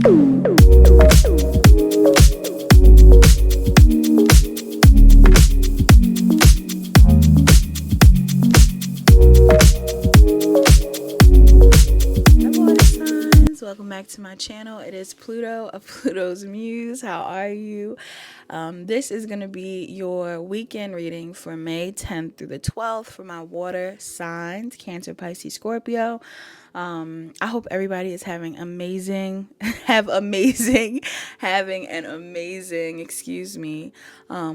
Welcome back to my channel. It is Pluto of Pluto's Muse. How are you? This is going to be your weekend reading for May 10th through the 12th for my water signs, Cancer, Pisces, Scorpio. I hope everybody is having an amazing,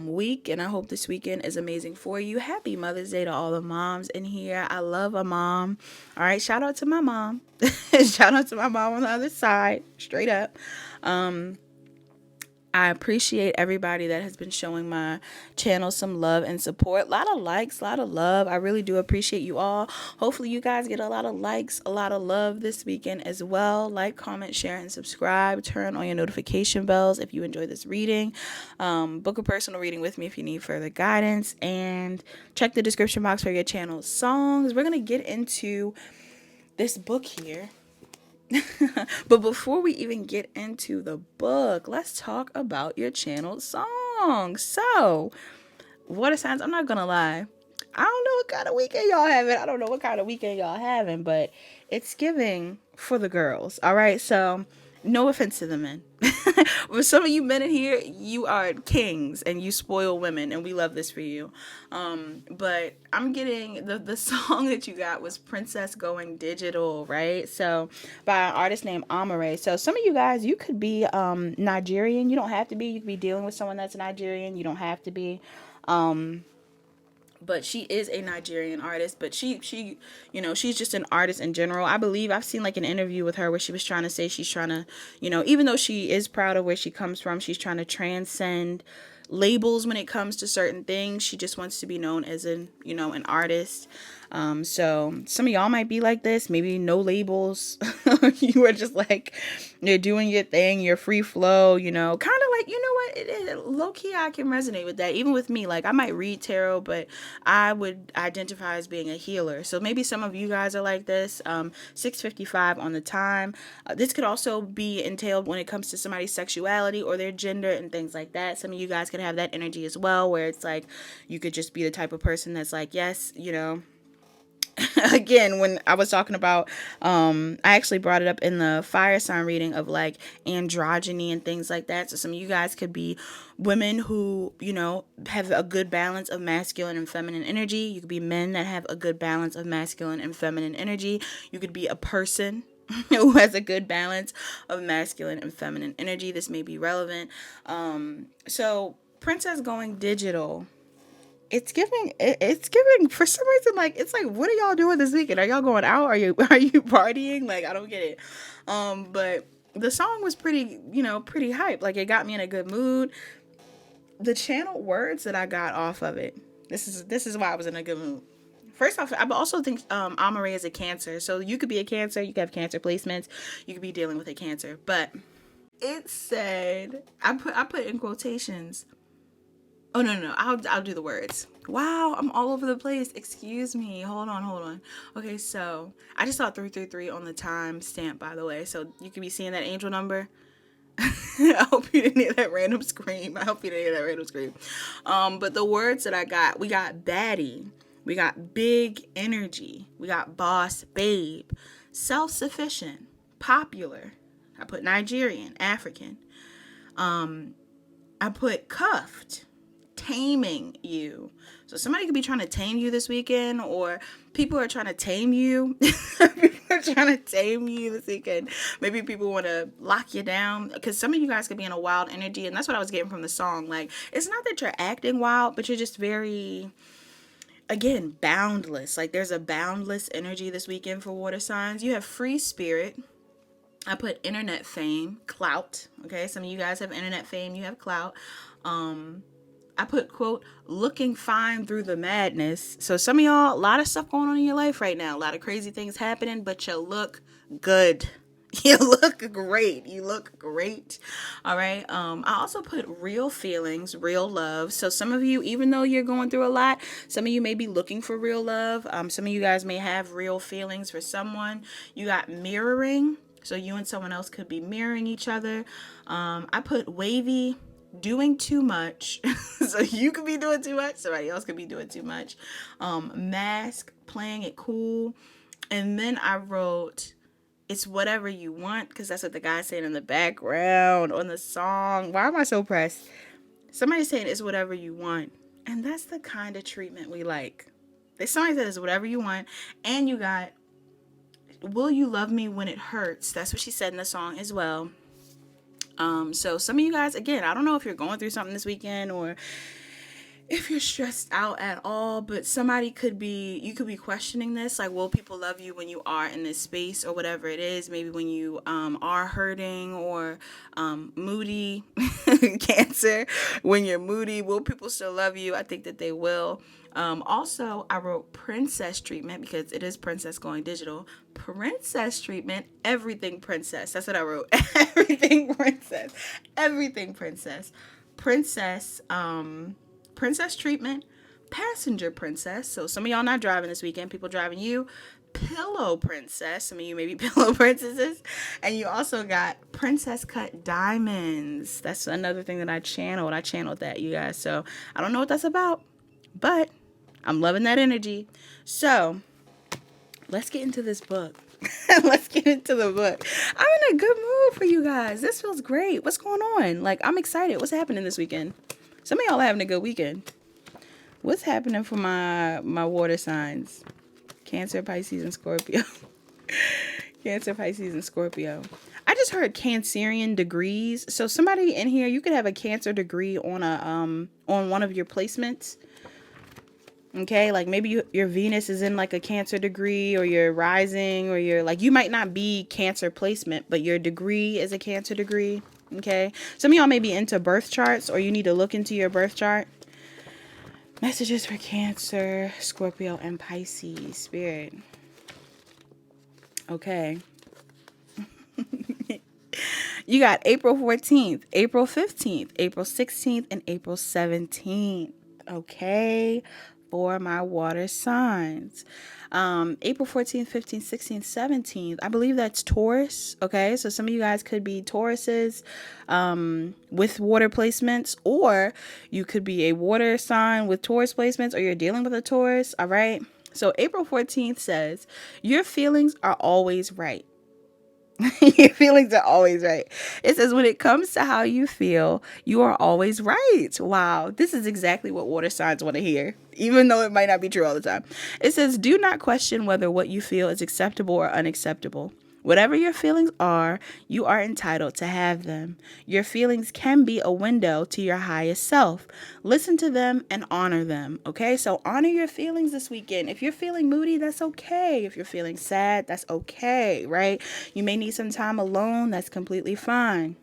week. And I hope this weekend is amazing for you. Happy Mother's Day to all the moms in here. I love a mom. All right. Shout out to my mom. Shout out to my mom on the other side. Straight up. I appreciate everybody that has been showing my channel some love and support. A lot of likes, a lot of love. I really do appreciate you all. Hopefully you guys get a lot of likes, a lot of love this weekend as well. Like, comment, share, and subscribe. Turn on your notification bells if you enjoy this reading. Book a personal reading with me if you need further guidance. And check the description box for your channel songs. We're going to get into this book here. But before we even get into the book, let's talk about your channel songs. So, water signs, I'm not gonna lie, I don't know what kind of weekend y'all having, but it's giving for the girls. All right, so no offense to the men. But some of you men in here, you are kings and you spoil women, and we love this for you. But I'm getting the song that you got was Princess Going Digital, right? So by an artist named Amare. So some of you guys, you could be Nigerian. You don't have to be. You could be dealing with someone that's Nigerian. You don't have to be. But she is a Nigerian artist, but she she's just an artist in general. I believe I've seen like an interview with her where she was trying to say she's trying to, even though she is proud of where she comes from, she's trying to transcend labels when it comes to certain things. She just wants to be known as an artist. So some of y'all might be like this, maybe no labels. You are just like, you're doing your thing, you're free flow, kind of like, low key, I can resonate with that. Even with me, like I might read tarot, but I would identify as being a healer. So maybe some of you guys are like this. 6:55 on the time. This could also be entailed when it comes to somebody's sexuality or their gender and things like that. Some of you guys could have that energy as well, where it's like you could just be the type of person that's like, yes, again, when I was talking about, I actually brought it up in the fire sign reading of like androgyny and things like that. So some of you guys could be women who, have a good balance of masculine and feminine energy. You could be men that have a good balance of masculine and feminine energy. You could be a person who has a good balance of masculine and feminine energy. This may be relevant. So Princess Going Digital. It's giving for some reason, like, it's like, what are y'all doing this weekend? Are y'all going out? Are you partying? Like, I don't get it. But the song was pretty hype. Like, it got me in a good mood. The channel words that I got off of it. This is why I was in a good mood. First off, I also think Amare is a Cancer. So you could be a Cancer. You could have Cancer placements. You could be dealing with a Cancer. But it said, I put in quotations. Oh, no. I'll do the words. Wow, I'm all over the place. Excuse me. Hold on. Okay, so I just saw 333 on the time stamp, by the way. So you could be seeing that angel number. I hope you didn't hear that random scream. But the words that I got, we got baddie. We got big energy. We got boss babe. Self-sufficient. Popular. I put Nigerian, African. I put cuffed. Taming you. So somebody could be trying to tame you this weekend, or people are trying to tame you. People are trying to tame you this weekend. Maybe people want to lock you down, because some of you guys could be in a wild energy, and that's what I was getting from the song. Like, it's not that you're acting wild, but you're just very, again, boundless. Like, there's a boundless energy this weekend for water signs. You have free spirit. I put internet fame, clout. Okay, some of you guys have internet fame. You have clout. I put, quote, looking fine through the madness. So some of y'all, a lot of stuff going on in your life right now. A lot of crazy things happening, but you look good. You look great. All right. I also put real feelings, real love. So some of you, even though you're going through a lot, some of you may be looking for real love. Some of you guys may have real feelings for someone. You got mirroring. So you and someone else could be mirroring each other. I put wavy, doing too much. So you could be doing too much. Somebody else could be doing too much. Mask, playing it cool. And then I wrote, it's whatever you want, because that's what the guy's saying in the background on the song. Why am I so pressed? Somebody's saying it's whatever you want. And that's the kind of treatment we like. There's somebody that is whatever you want. And you got, will you love me when it hurts? That's what she said in the song as well. So some of you guys, again, I don't know if you're going through something this weekend or if you're stressed out at all, but you could be questioning this, like, will people love you when you are in this space or whatever it is? Maybe when you are hurting or moody. Cancer, when you're moody, will people still love you? I think that they will. Also, I wrote princess treatment because it is princess going digital. Princess treatment, everything princess. That's what I wrote. Everything princess. Everything princess. Princess, princess treatment, passenger princess. So some of y'all not driving this weekend, people driving you. Pillow princess. Some of you may be pillow princesses. And you also got princess cut diamonds. That's another thing that I channeled. I channeled that, you guys. So I don't know what that's about, but I'm loving that energy. So let's get into this book. Let's get into the book. I'm in a good mood for you guys. This feels great. What's going on? Like, I'm excited. What's happening this weekend? Some of y'all are having a good weekend. What's happening for my water signs? Cancer, Pisces, and Scorpio. Cancer, Pisces, and Scorpio. I just heard Cancerian degrees. So somebody in here, you could have a Cancer degree on on one of your placements. Okay, like maybe your Venus is in like a Cancer degree, or your rising, or your, like, you might not be Cancer placement, but your degree is a Cancer degree. Okay, some of y'all may be into birth charts, or you need to look into your birth chart. Messages for Cancer, Scorpio, and Pisces. Spirit. Okay. You got April 14th, April 15th, April 16th, and April 17th. Okay. For my water signs. April 14th, 15th, 16th, 17th. I believe that's Taurus. Okay. So some of you guys could be Tauruses with water placements, or you could be a water sign with Taurus placements, or you're dealing with a Taurus. All right. So April 14th says, your feelings are always right. Your feelings are always right. It says, when it comes to how you feel, you are always right. Wow. This is exactly what water signs want to hear, even though it might not be true all the time. It says, do not question whether what you feel is acceptable or unacceptable. Whatever your feelings are, you are entitled to have them. Your feelings can be a window to your highest self. Listen to them and honor them. Okay, so honor your feelings this weekend. If you're feeling moody, that's okay. If you're feeling sad, that's okay, right? You may need some time alone. That's completely fine.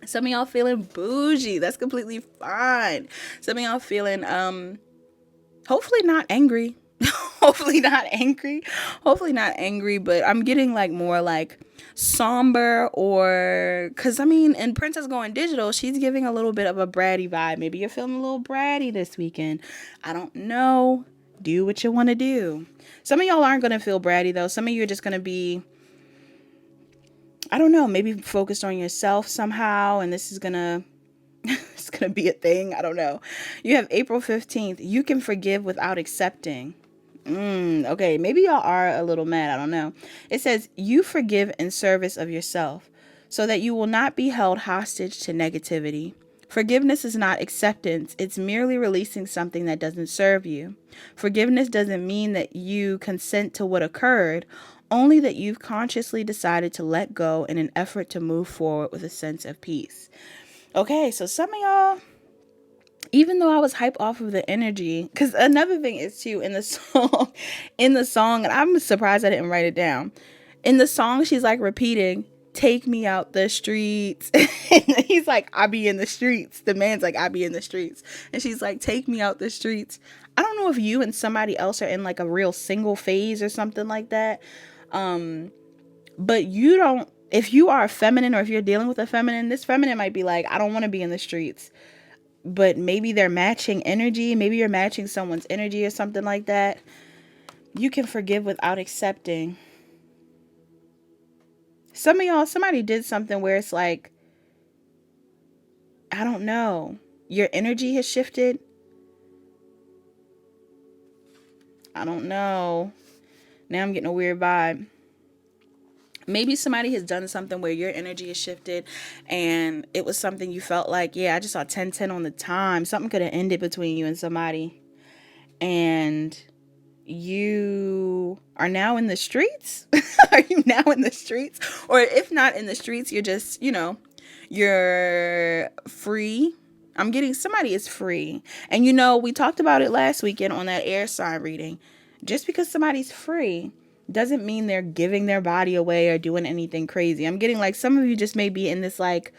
Some of y'all feeling bougie. That's completely fine. Some of y'all feeling, hopefully not angry. Hopefully not angry, but I'm getting like more like somber, or because I mean, in Princess Going Digital, she's giving a little bit of a bratty vibe. Maybe you're feeling a little bratty this weekend. I don't know. Do what you want to do. Some of y'all aren't going to feel bratty though. Some of you are just going to be, I don't know, maybe focused on yourself somehow, and this is going to it's going to be a thing. I don't know. You have April 15th. You can forgive without accepting. Okay, maybe y'all are a little mad. I don't know. It says, you forgive in service of yourself so that you will not be held hostage to negativity. Forgiveness is not acceptance. It's merely releasing something that doesn't serve you. Forgiveness doesn't mean that you consent to what occurred, only that you've consciously decided to let go in an effort to move forward with a sense of peace. Okay, so some of y'all, even though I was hype off of the energy, because another thing is too, in the song, and I'm surprised I didn't write it down. In the song, she's like repeating, take me out the streets. And he's like, I be in the streets. The man's like, I be in the streets. And she's like, take me out the streets. I don't know if you and somebody else are in like a real single phase or something like that. But you don't, if you are a feminine, or if you're dealing with a feminine, this feminine might be like, I don't want to be in the streets. But maybe they're matching energy. Maybe you're matching someone's energy or something like that. You can forgive without accepting. Some of y'all, somebody did something where it's like, I don't know, your energy has shifted. I don't know. Now I'm getting a weird vibe. Maybe somebody has done something where your energy has shifted and it was something you felt like, yeah, I just saw 1010 on the time. Something could have ended between you and somebody. And you are now in the streets. Are you now in the streets? Or if not in the streets, you're just, you're free. I'm getting somebody is free. And we talked about it last weekend on that air sign reading. Just because somebody's free doesn't mean they're giving their body away or doing anything crazy. I'm getting like some of you just may be in this like,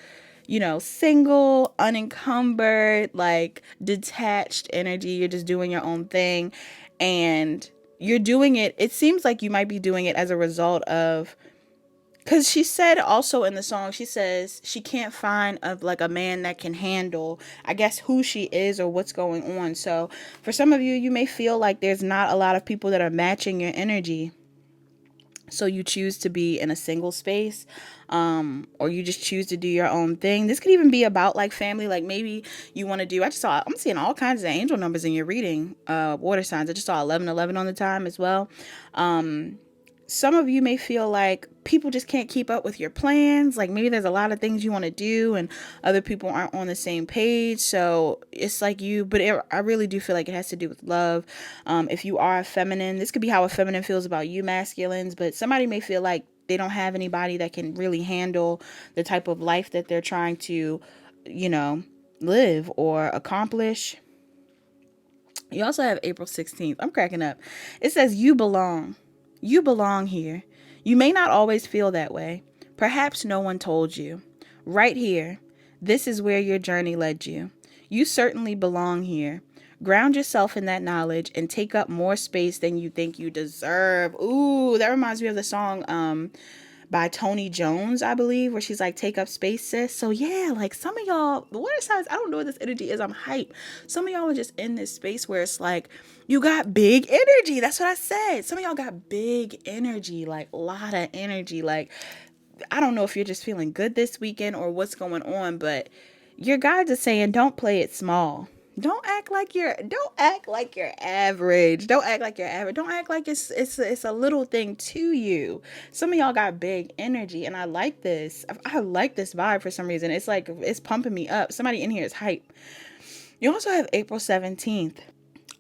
single, unencumbered, like detached energy. You're just doing your own thing and you're doing it. It seems like you might be doing it as a result of, because she said also in the song, she says she can't find a man that can handle, I guess, who she is or what's going on. So for some of you, you may feel like there's not a lot of people that are matching your energy. So you choose to be in a single space, or you just choose to do your own thing. This could even be about like family. Like maybe you want to do, I'm seeing all kinds of angel numbers in your reading, water signs. I just saw 1111 on the time as well. Some of you may feel like people just can't keep up with your plans. Like maybe there's a lot of things you want to do and other people aren't on the same page. So it's like I really do feel like it has to do with love. If you are a feminine, this could be how a feminine feels about you masculines, but somebody may feel like they don't have anybody that can really handle the type of life that they're trying to, live or accomplish. You also have April 16th. I'm cracking up. It says you belong. You belong here. You may not always feel that way. Perhaps no one told you. Right here. This is where your journey led you. You certainly belong here. Ground yourself in that knowledge and take up more space than you think you deserve. Ooh, that reminds me of the song by Tony Jones, I believe, where she's like, take up space, sis. So yeah, like some of y'all, the water signs, I don't know what this energy is. I'm hype. Some of y'all are just in this space where it's like, you got big energy. That's what I said. Some of y'all got big energy, like a lot of energy. Like, I don't know if you're just feeling good this weekend or what's going on, but your guides are saying, don't play it small. Don't act like you're average. Don't act like you're average. Don't act like it's a little thing to you. Some of y'all got big energy and I like this. I like this vibe for some reason. It's like it's pumping me up. Somebody in here is hype. You also have April 17th.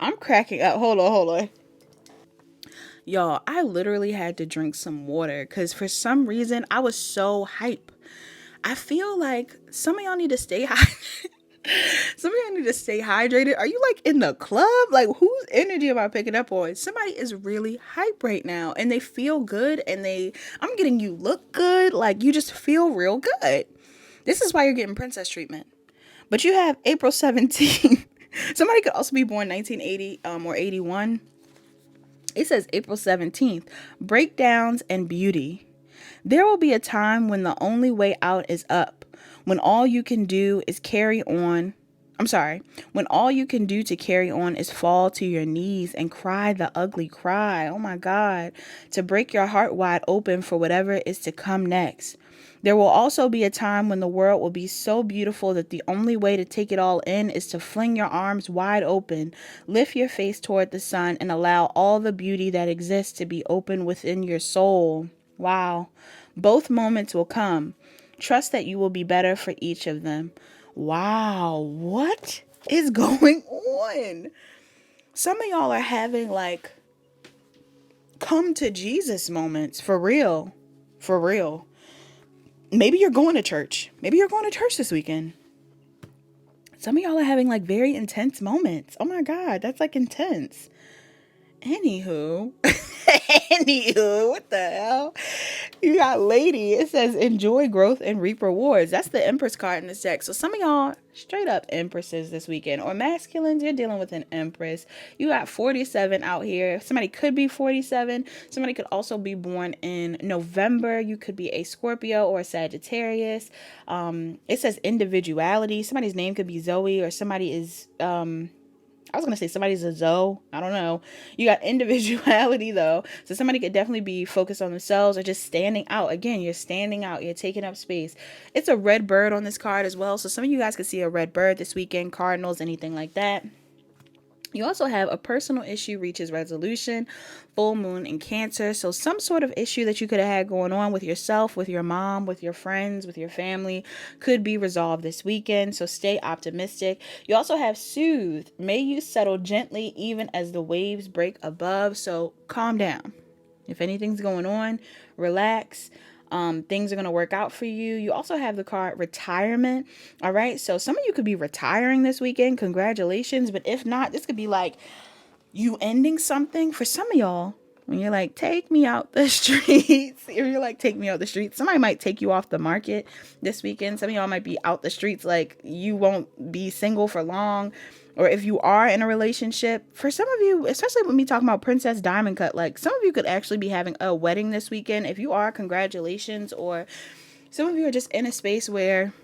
I'm cracking up. Hold on. Y'all, I literally had to drink some water because for some reason I was so hype. I feel like some of y'all need to stay hydrated. Some of y'all need to stay hydrated. Are you like in the club? Like whose energy am I picking up on? Somebody is really hype right now and they feel good and I'm getting you look good. Like you just feel real good. This is why you're getting princess treatment. But you have April 17th. Somebody could also be born 1980 or 81. It says April 17th. Breakdowns and beauty. There will be a time when the only way out is up. When all you can do is when all you can do to carry on is fall to your knees and cry the ugly cry. Oh my God. To break your heart wide open for whatever is to come next. There will also be a time when the world will be so beautiful that the only way to take it all in is to fling your arms wide open, lift your face toward the sun, and allow all the beauty that exists to be open within your soul. Wow. Both moments will come. Trust that you will be better for each of them. Wow. What is going on? Some of y'all are having like come to Jesus moments for real. For real. Maybe you're going to church. Maybe you're going to church this weekend. Some of y'all are having like very intense moments. Oh my God, that's like intense. Anywho, what the hell? You got lady. It says enjoy growth and reap rewards. That's the Empress card in this deck. So some of y'all straight up Empresses this weekend or masculines, you're dealing with an Empress. You got 47 out here. Somebody could be 47. Somebody could also be born in November. You could be a Scorpio or a Sagittarius. It says individuality. Somebody's name could be Zoe or somebody is, I was going to say somebody's a Zoe. I don't know. You got individuality though. So somebody could definitely be focused on themselves or just standing out. Again, you're standing out. You're taking up space. It's a red bird on this card as well. So some of you guys could see a red bird this weekend, cardinals, anything like that. You also have a personal issue reaches resolution, full moon in Cancer. So some sort of issue that you could have had going on with yourself, with your mom, with your friends, with your family could be resolved this weekend. So stay optimistic. You also have soothe. May you settle gently even as the waves break above. So calm down. If anything's going on, relax. Things are going to work out for you. You also have the card retirement. All right. So some of you could be retiring this weekend. Congratulations. But if not, this could be like you ending something. For some of y'all, when you're like, take me out the streets, if you're like, take me out the streets, somebody might take you off the market this weekend. Some of y'all might be out the streets, like you won't be single for long. Or if you are in a relationship, for some of you, especially when we talking about Princess Diamond Cut, like some of you could actually be having a wedding this weekend. If you are, congratulations. Or some of you are just in a space where,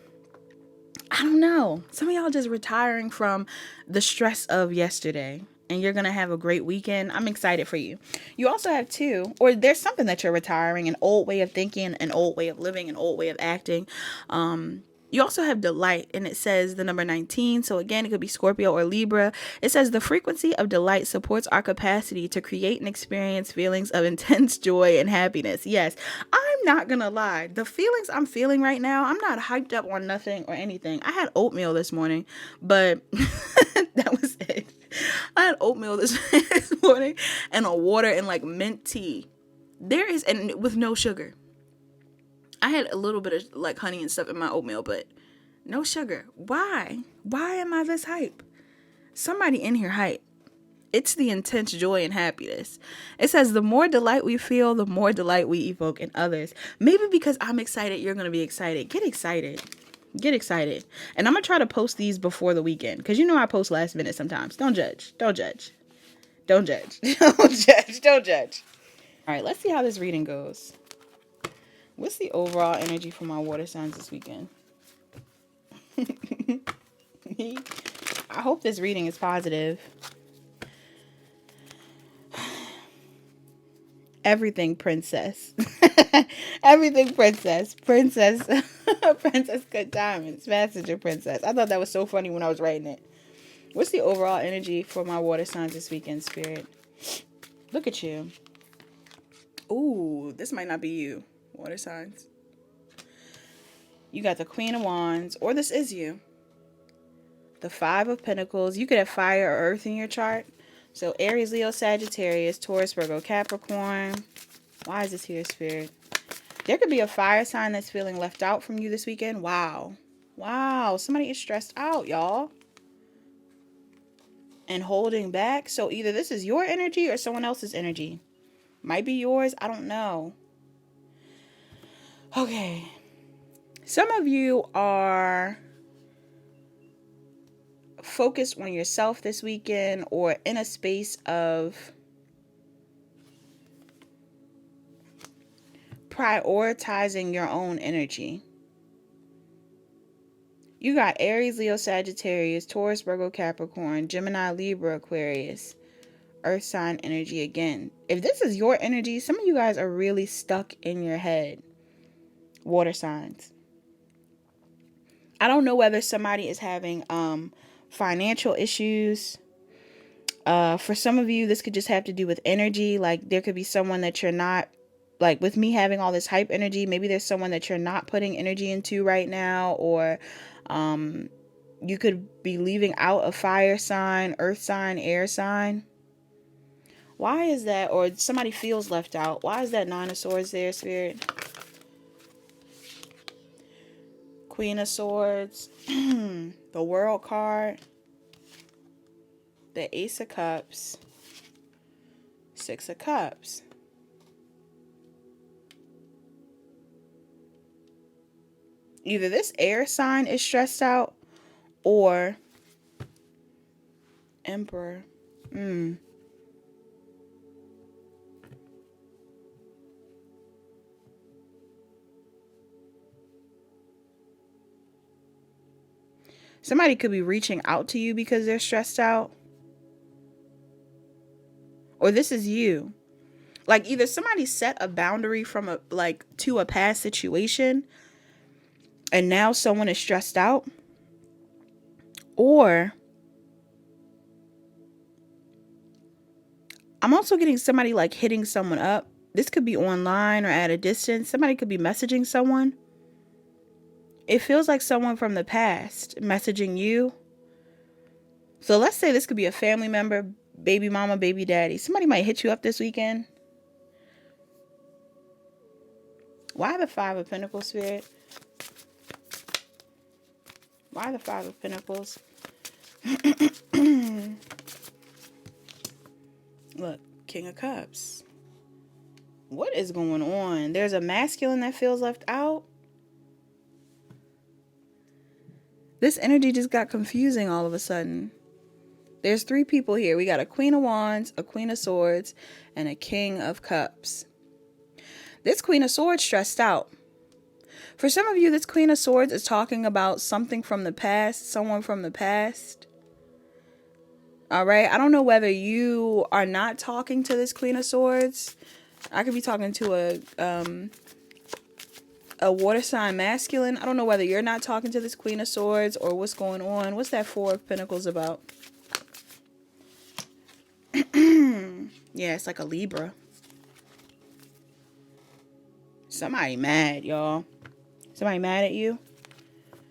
I don't know, some of y'all just retiring from the stress of yesterday. And you're going to have a great weekend. I'm excited for you. You also have two, or there's something that you're retiring, an old way of thinking, an old way of living, an old way of acting. You also have delight, and it says the number 19. So again, it could be Scorpio or Libra. It says the frequency of delight supports our capacity to create and experience feelings of intense joy and happiness. Yes, I'm not going to lie. The feelings I'm feeling right now, I'm not hyped up on nothing or anything. I had oatmeal this morning, but that was it. I had oatmeal this morning and a water and like mint tea. And with no sugar. I had a little bit of like honey and stuff in my oatmeal, but no sugar. Why? Why am I this hype? Somebody in here hype. It's the intense joy and happiness. It says the more delight we feel, the more delight we evoke in others. Maybe because I'm excited, you're going to be excited. Get excited. Get excited. And I'm going to try to post these before the weekend. Because you know I post last minute sometimes. Don't judge. Don't judge. Don't judge. Don't judge. Don't judge. All right, let's see how this reading goes. What's the overall energy for my water signs this weekend? I hope this reading is positive. Everything princess. Everything princess. Princess. Princess Good Diamonds. Passenger princess. I thought that was so funny when I was writing it. What's the overall energy for my water signs this weekend, Spirit? Look at you. Ooh, this might not be you. Water signs. You got the Queen of Wands, or this is you. The Five of Pentacles. You could have fire or earth in your chart. So Aries, Leo, Sagittarius, Taurus, Virgo, Capricorn. Why is this here, Spirit? There could be a fire sign that's feeling left out from you this weekend. Wow. Wow. Somebody is stressed out, y'all. And holding back. So either this is your energy or someone else's energy. Might be yours. I don't know. Okay. Some of you are focused on yourself this weekend or in a space of prioritizing your own energy. You got Aries, Leo, Sagittarius, Taurus, Virgo, Capricorn, Gemini, Libra, Aquarius, Earth sign energy again. If this is your energy, some of you guys are really stuck in your head. Water signs. I don't know whether somebody is having financial issues. For some of you, this could just have to do with energy. Like there could be someone that you're not, like with me having all this hype energy, maybe there's someone that you're not putting energy into right now. Or you could be leaving out a fire sign, earth sign, air sign. Why is that? Or somebody feels left out. Why is that Nine of Swords there, Spirit? Queen of Swords, the World card, the Ace of Cups, Six of Cups. Either this air sign is stressed out or Emperor. Somebody could be reaching out to you because they're stressed out. Or this is you. Like either somebody set a boundary from to a past situation and now someone is stressed out, or I'm also getting somebody like hitting someone up. This could be online or at a distance. Somebody could be messaging someone. It feels like someone from the past messaging you. So let's say this could be a family member, baby mama, baby daddy. Somebody might hit you up this weekend. Why the Five of Pentacles, Spirit? Why the Five of Pentacles? Look, King of Cups. What is going on? There's a masculine that feels left out. This energy just got confusing all of a sudden. There's three people here. We got a Queen of Wands, a Queen of Swords, and a King of Cups. This Queen of Swords stressed out. For some of you, this Queen of Swords is talking about something from the past, someone from the past. All right. I don't know whether you are not talking to this Queen of Swords. I could be talking to a water sign masculine. I don't know whether you're not talking to this Queen of Swords or what's going on. What's that Four of Pentacles about? Yeah, it's like a Libra. Somebody mad, y'all. Somebody mad at you?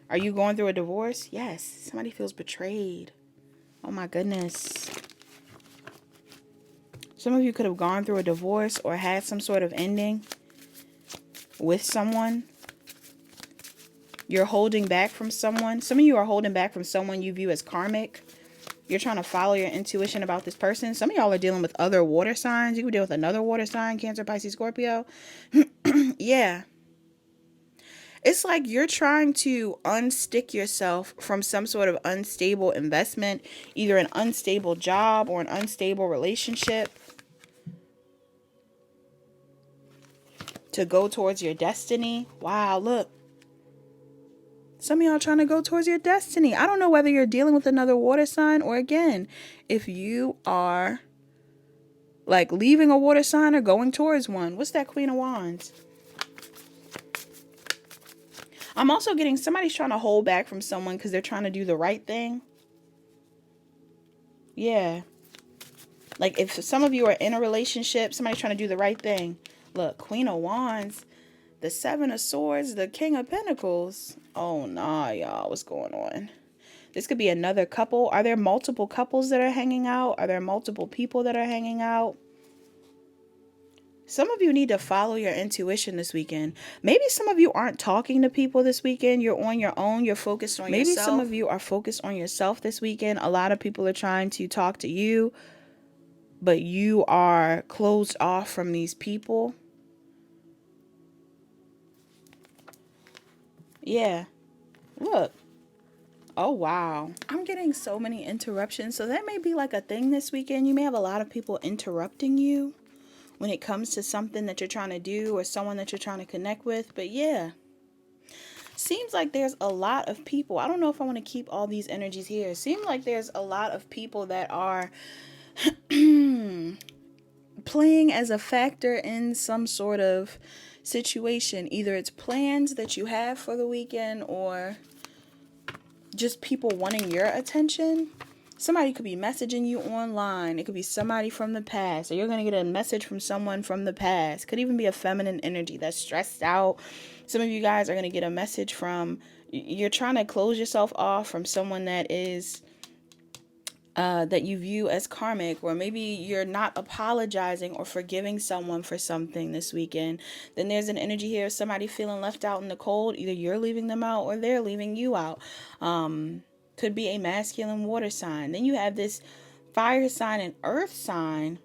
Are you going through a divorce? Yes. Somebody feels betrayed. Oh my goodness. Some of you could have gone through a divorce or had some sort of ending with someone. You're holding back from someone. Some of you are holding back from someone you view as karmic. You're trying to follow your intuition about this person. Some of y'all are dealing with other water signs. You could deal with another water sign, Cancer, Pisces, Scorpio. Yeah. It's like you're trying to unstick yourself from some sort of unstable investment, either an unstable job or an unstable relationship, to go towards your destiny. Wow, look. Some of y'all trying to go towards your destiny. I don't know whether you're dealing with another water sign or, again, if you are like leaving a water sign or going towards one. What's that Queen of Wands? I'm also getting somebody's trying to hold back from someone because they're trying to do the right thing. Yeah. Like if some of you are in a relationship, somebody's trying to do the right thing. Look, Queen of Wands, the Seven of Swords, the King of Pentacles. Oh, nah, y'all. What's going on? This could be another couple. Are there multiple couples that are hanging out? Are there multiple people that are hanging out? Some of you need to follow your intuition this weekend. Maybe some of you aren't talking to people this weekend. You're on your own. You're focused on yourself. Maybe some of you are focused on yourself this weekend. A lot of people are trying to talk to you, but you are closed off from these people. Yeah. Look. Oh, wow. I'm getting so many interruptions. So that may be like a thing this weekend. You may have a lot of people interrupting you when it comes to something that you're trying to do or someone that you're trying to connect with. But yeah, seems like there's a lot of people. I don't know if I want to keep all these energies here. It seems like there's a lot of people that are playing as a factor in some sort of situation. Either it's plans that you have for the weekend or just people wanting your attention. Somebody could be messaging you online. It could be somebody from the past. Or you're going to get a message from someone from the past. Could even be a feminine energy that's stressed out. Some of you guys are going to get a message from... You're trying to close yourself off from someone that is... that you view as karmic. Or maybe you're not apologizing or forgiving someone for something this weekend. Then there's an energy here of somebody feeling left out in the cold. Either you're leaving them out or they're leaving you out. Could be a masculine water sign. Then you have this fire sign and earth sign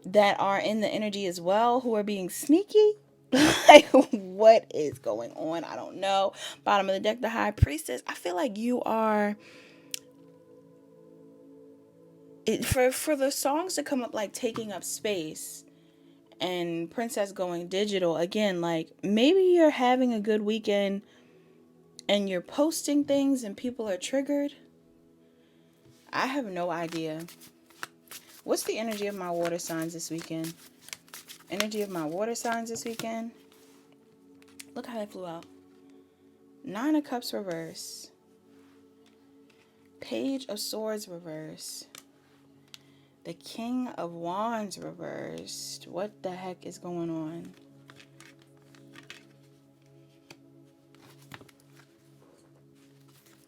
that are in the energy as well, who are being sneaky. Like, what is going on? I don't know. Bottom of the deck, the High Priestess. I feel like you are... For the songs to come up like Taking Up Space and Princess Going Digital, again, like maybe you're having a good weekend and you're posting things and people are triggered. I have no idea. What's the energy of my water signs this weekend? Energy of my water signs this weekend. Look how that flew out. 9 of Cups reverse. Page of Swords reverse. The King of Wands reversed. What the heck is going on?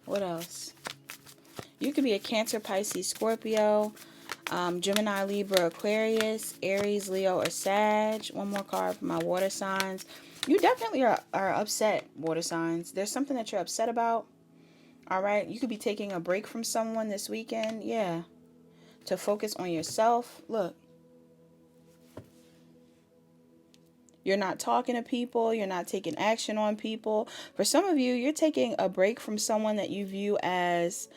What else? You could be a Cancer, Pisces, Scorpio, Gemini, Libra, Aquarius, Aries, Leo, or Sag. One more card for my water signs. You definitely are upset, water signs. There's something that you're upset about. All right. You could be taking a break from someone this weekend. Yeah. To focus on yourself. Look. You're not talking to people. You're not taking action on people. For some of you, you're taking a break from someone that you view as,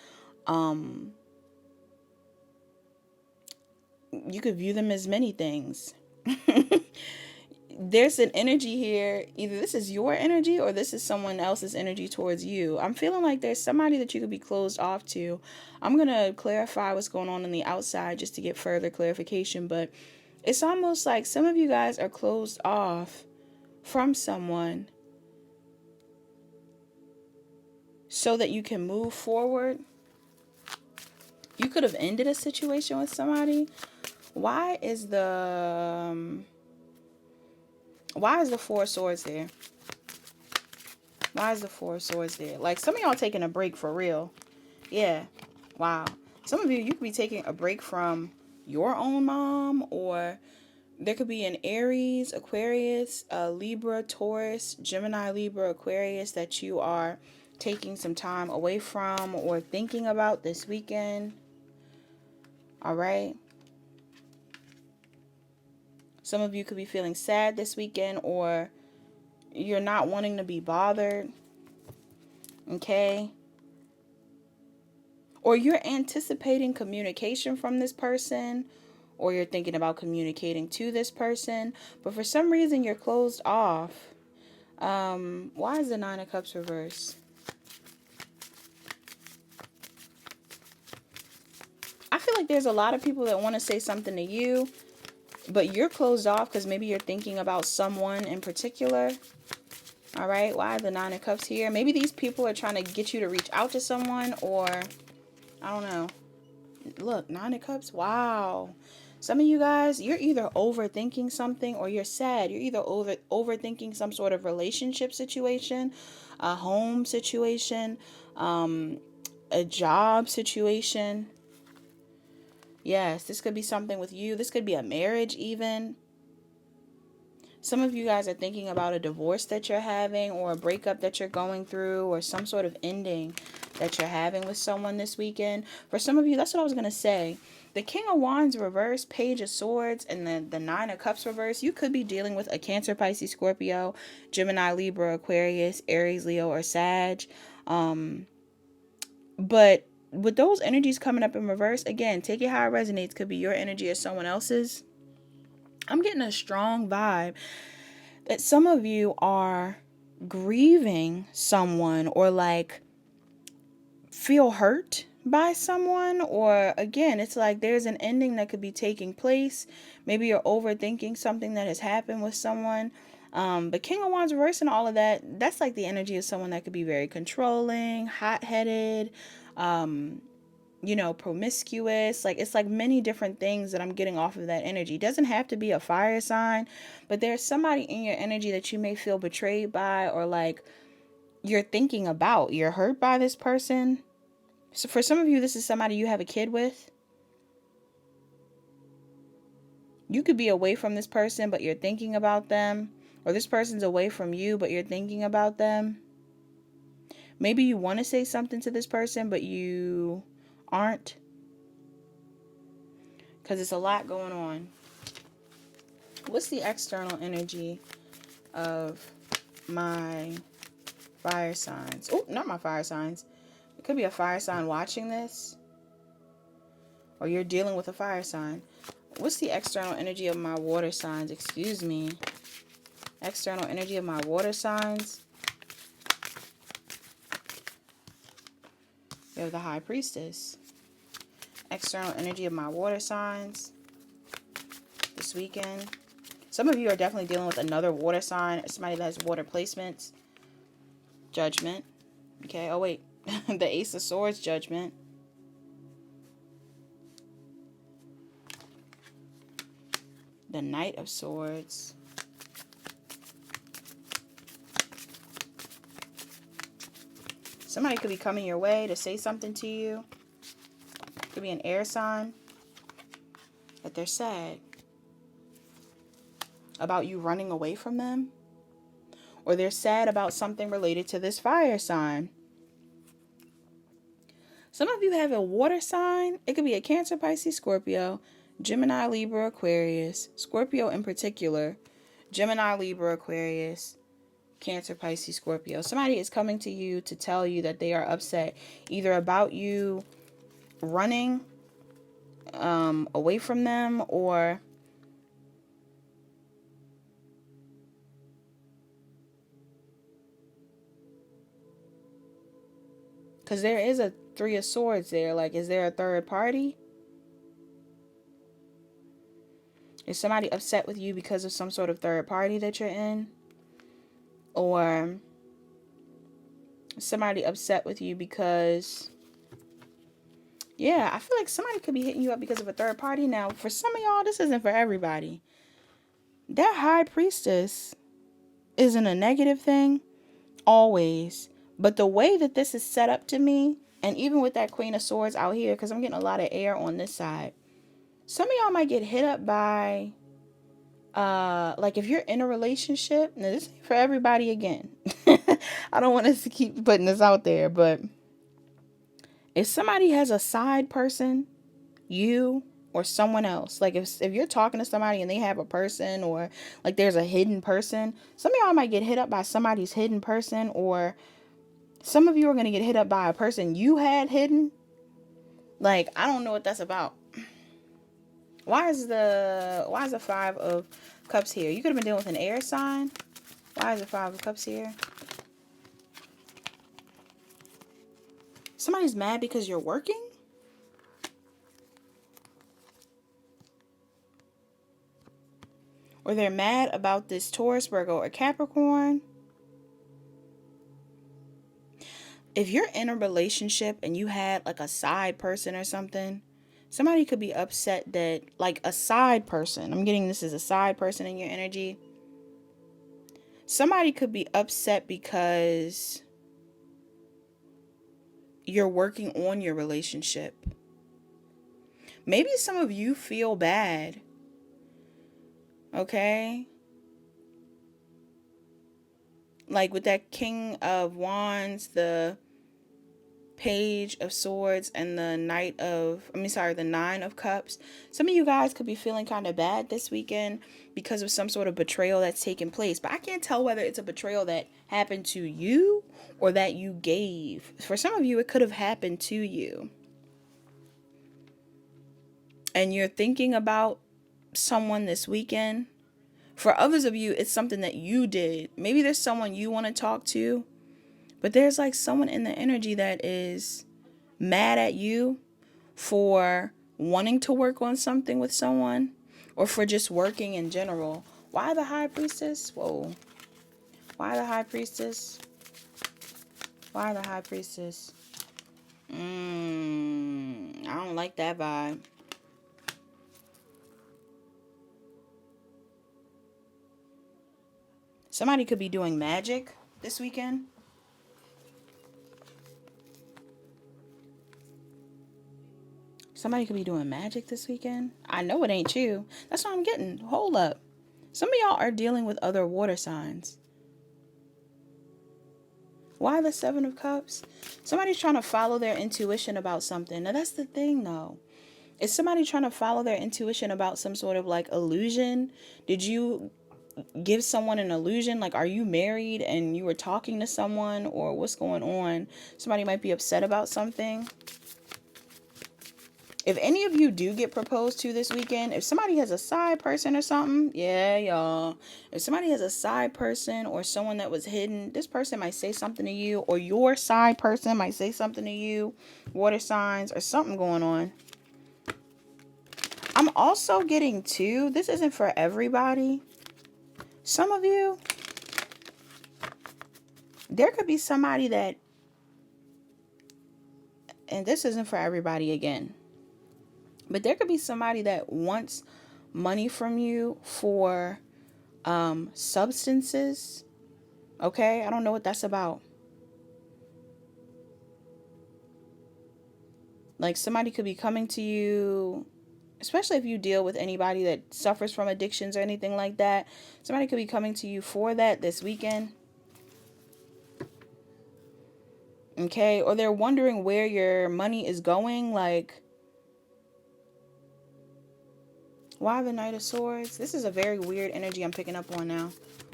you could view them as many things. There's an energy here. Either this is your energy or this is someone else's energy towards you. I'm feeling like there's somebody that you could be closed off to. I'm going to clarify what's going on the outside just to get further clarification. But it's almost like some of you guys are closed off from someone so that you can move forward. You could have ended a situation with somebody. Why is the Four of Swords there? Why is the Four of Swords there? Like, some of y'all taking a break for real. Yeah. Wow. Some of you could be taking a break from your own mom, or there could be an Aries, Aquarius, Libra, Taurus, Gemini, Libra, Aquarius that you are taking some time away from or thinking about this weekend. All right. Some of you could be feeling sad this weekend, or you're not wanting to be bothered. Okay. Or you're anticipating communication from this person, or you're thinking about communicating to this person, but for some reason you're closed off. Why is the Nine of Cups reversed? I feel like there's a lot of people that want to say something to you, but you're closed off because maybe you're thinking about someone in particular. All right. Why the Nine of Cups here? Maybe these people are trying to get you to reach out to someone, or I don't know. Look, Nine of Cups. Wow. Some of you guys, you're either overthinking something or you're sad. You're either overthinking some sort of relationship situation, a home situation, a job situation. Yes, this could be something with you. This could be a marriage even. Some of you guys are thinking about a divorce that you're having, or a breakup that you're going through, or some sort of ending that you're having with someone this weekend. For some of you, that's what I was going to say. The King of Wands reverse, Page of Swords, and then the Nine of Cups reverse. You could be dealing with a Cancer, Pisces, Scorpio, Gemini, Libra, Aquarius, Aries, Leo, or Sag. But with those energies coming up in reverse, again, take it how it resonates. Could be your energy or someone else's. I'm getting a strong vibe that some of you are grieving someone, or like feel hurt by someone, or again, it's like there's an ending that could be taking place. Maybe you're overthinking something that has happened with someone. But King of Wands reverse and all of that, that's like the energy of someone that could be very controlling, hot-headed, promiscuous. Like, it's like many different things that I'm getting off of that energy. It doesn't have to be a fire sign, but there's somebody in your energy that you may feel betrayed by, or like you're thinking about, you're hurt by this person. So for some of you, this is somebody you have a kid with. You could be away from this person, but you're thinking about them, or this person's away from you, but you're thinking about them. Maybe you want to say something to this person, but you aren't, because it's a lot going on. What's the external energy of my fire signs? Oh, not my fire signs. It could be a fire sign watching this, or you're dealing with a fire sign. What's the external energy of my water signs? Excuse me. External energy of my water signs. We have the High Priestess. External energy of my water signs this weekend. Some of you are definitely dealing with another water sign, somebody that has water placements. Judgment. Okay, oh wait. The Ace of Swords, Judgment. The Knight of Swords. Somebody could be coming your way to say something to you. Could be an air sign. That they're sad about you running away from them. Or they're sad about something related to this fire sign. Some of you have a water sign. It could be a Cancer, Pisces, Scorpio, Gemini, Libra, Aquarius, Scorpio in particular, Gemini, Libra, Aquarius, Cancer, Pisces, Scorpio. Somebody is coming to you to tell you that they are upset either about you running away from them, or because there is a Three of Swords there. Like, is there a third party? Is somebody upset with you because of some sort of third party that you're in? Or somebody upset with you because, yeah, I feel like somebody could be hitting you up because of a third party. Now, for some of y'all, this isn't for everybody. That High Priestess isn't a negative thing, always. But the way that this is set up to me, and even with that Queen of Swords out here, because I'm getting a lot of air on this side, some of y'all might get hit up by, like if you're in a relationship, now this ain't for everybody again. I don't want us to keep putting this out there, but if somebody has a side person, you or someone else, like if you're talking to somebody and they have a person, or like there's a hidden person, some of y'all might get hit up by somebody's hidden person, or some of you are going to get hit up by a person you had hidden. Like, I don't know what that's about. Why is the Five of Cups here? You could have been dealing with an air sign. Why is the Five of Cups here? Somebody's mad because you're working? Or they're mad about this Taurus, Virgo, or Capricorn? If you're in a relationship and you had like a side person or something, somebody could be upset that, like, a side person, I'm getting this as a side person in your energy. Somebody could be upset because you're working on your relationship. Maybe some of you feel bad. Okay? Like with that King of Wands, the Page of Swords, and the the Nine of Cups. Some of you guys could be feeling kind of bad this weekend because of some sort of betrayal that's taken place. But I can't tell whether it's a betrayal that happened to you or that you gave. For some of you, it could have happened to you. And you're thinking about someone this weekend. For others of you, it's something that you did. Maybe there's someone you want to talk to, but there's like someone in the energy that is mad at you for wanting to work on something with someone, or for just working in general. Why the High Priestess? Whoa. Why the High Priestess? Why the High Priestess? I don't like that vibe. Somebody could be doing magic this weekend. Somebody could be doing magic this weekend. I know it ain't you. That's what I'm getting. Hold up. Some of y'all are dealing with other water signs. Why the Seven of Cups? Somebody's trying to follow their intuition about something. Now that's the thing though. Is somebody trying to follow their intuition about some sort of like illusion? Did you give someone an illusion? Like, are you married and you were talking to someone, or what's going on? Somebody might be upset about something. If any of you do get proposed to this weekend, if somebody has a side person or something, yeah, y'all. If somebody has a side person or someone that was hidden, this person might say something to you, or your side person might say something to you. Water signs or something going on. I'm also getting too, this isn't for everybody. Some of you, there could be somebody that, and this isn't for everybody again, but there could be somebody that wants money from you for substances. Okay, I don't know what that's about. Like somebody could be coming to you, especially if you deal with anybody that suffers from addictions or anything like that. Somebody could be coming to you for that this weekend. Okay, or they're wondering where your money is going. Like, why the Knight of Swords? This is a very weird energy I'm picking up on now.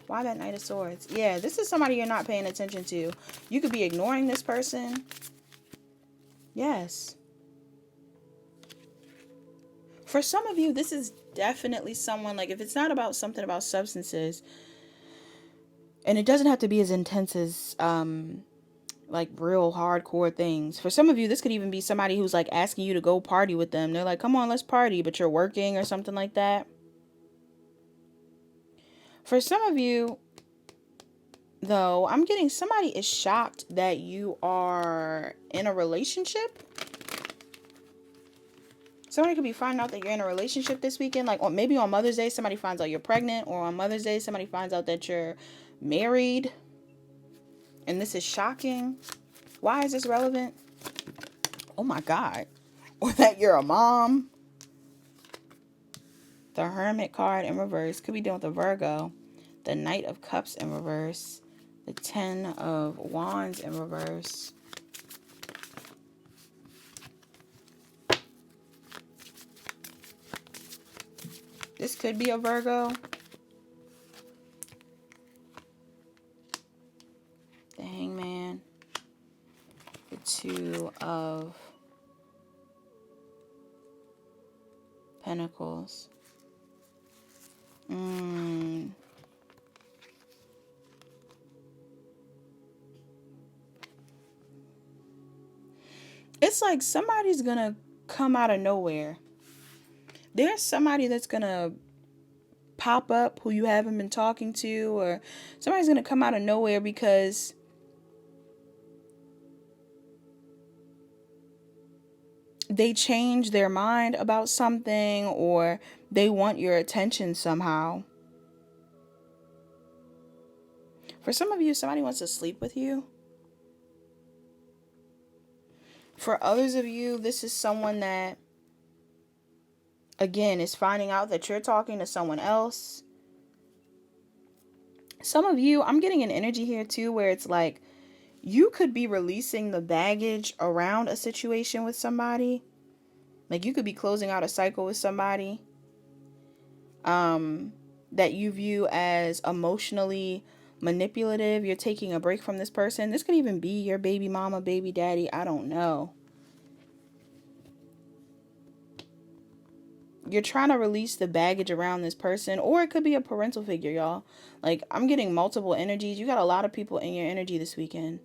Why that Knight of Swords? Yeah, this is somebody you're not paying attention to. You could be ignoring this person. Yes. For some of you, this is definitely someone, like, if it's not about something about substances, and it doesn't have to be as intense as, like, real hardcore things. For some of you, this could even be somebody who's, like, asking you to go party with them. They're like, come on, let's party, but you're working or something like that. For some of you, though, I'm getting somebody is shocked that you are in a relationship. Somebody could be finding out that you're in a relationship this weekend. Like, or maybe on Mother's Day, somebody finds out you're pregnant. Or on Mother's Day, somebody finds out that you're married. And this is shocking. Why is this relevant? Oh my God. Or that you're a mom. The Hermit card in reverse. Could be dealing with a Virgo. The Knight of Cups in reverse. The Ten of Wands in reverse. This could be a Virgo. The Hangman. The Two of Pentacles. It's like somebody's gonna come out of nowhere. There's somebody that's gonna pop up who you haven't been talking to, or somebody's gonna come out of nowhere because they change their mind about something, or they want your attention somehow. For some of you, somebody wants to sleep with you. For others of you, this is someone that, again, is finding out that you're talking to someone else. Some of you, I'm getting an energy here too where it's like you could be releasing the baggage around a situation with somebody. Like you could be closing out a cycle with somebody that you view as emotionally manipulative. You're taking a break from this person. This could even be your baby mama, baby daddy. I don't know. You're trying to release the baggage around this person, or it could be a parental figure, y'all. Like, I'm getting multiple energies. You got a lot of people in your energy this weekend.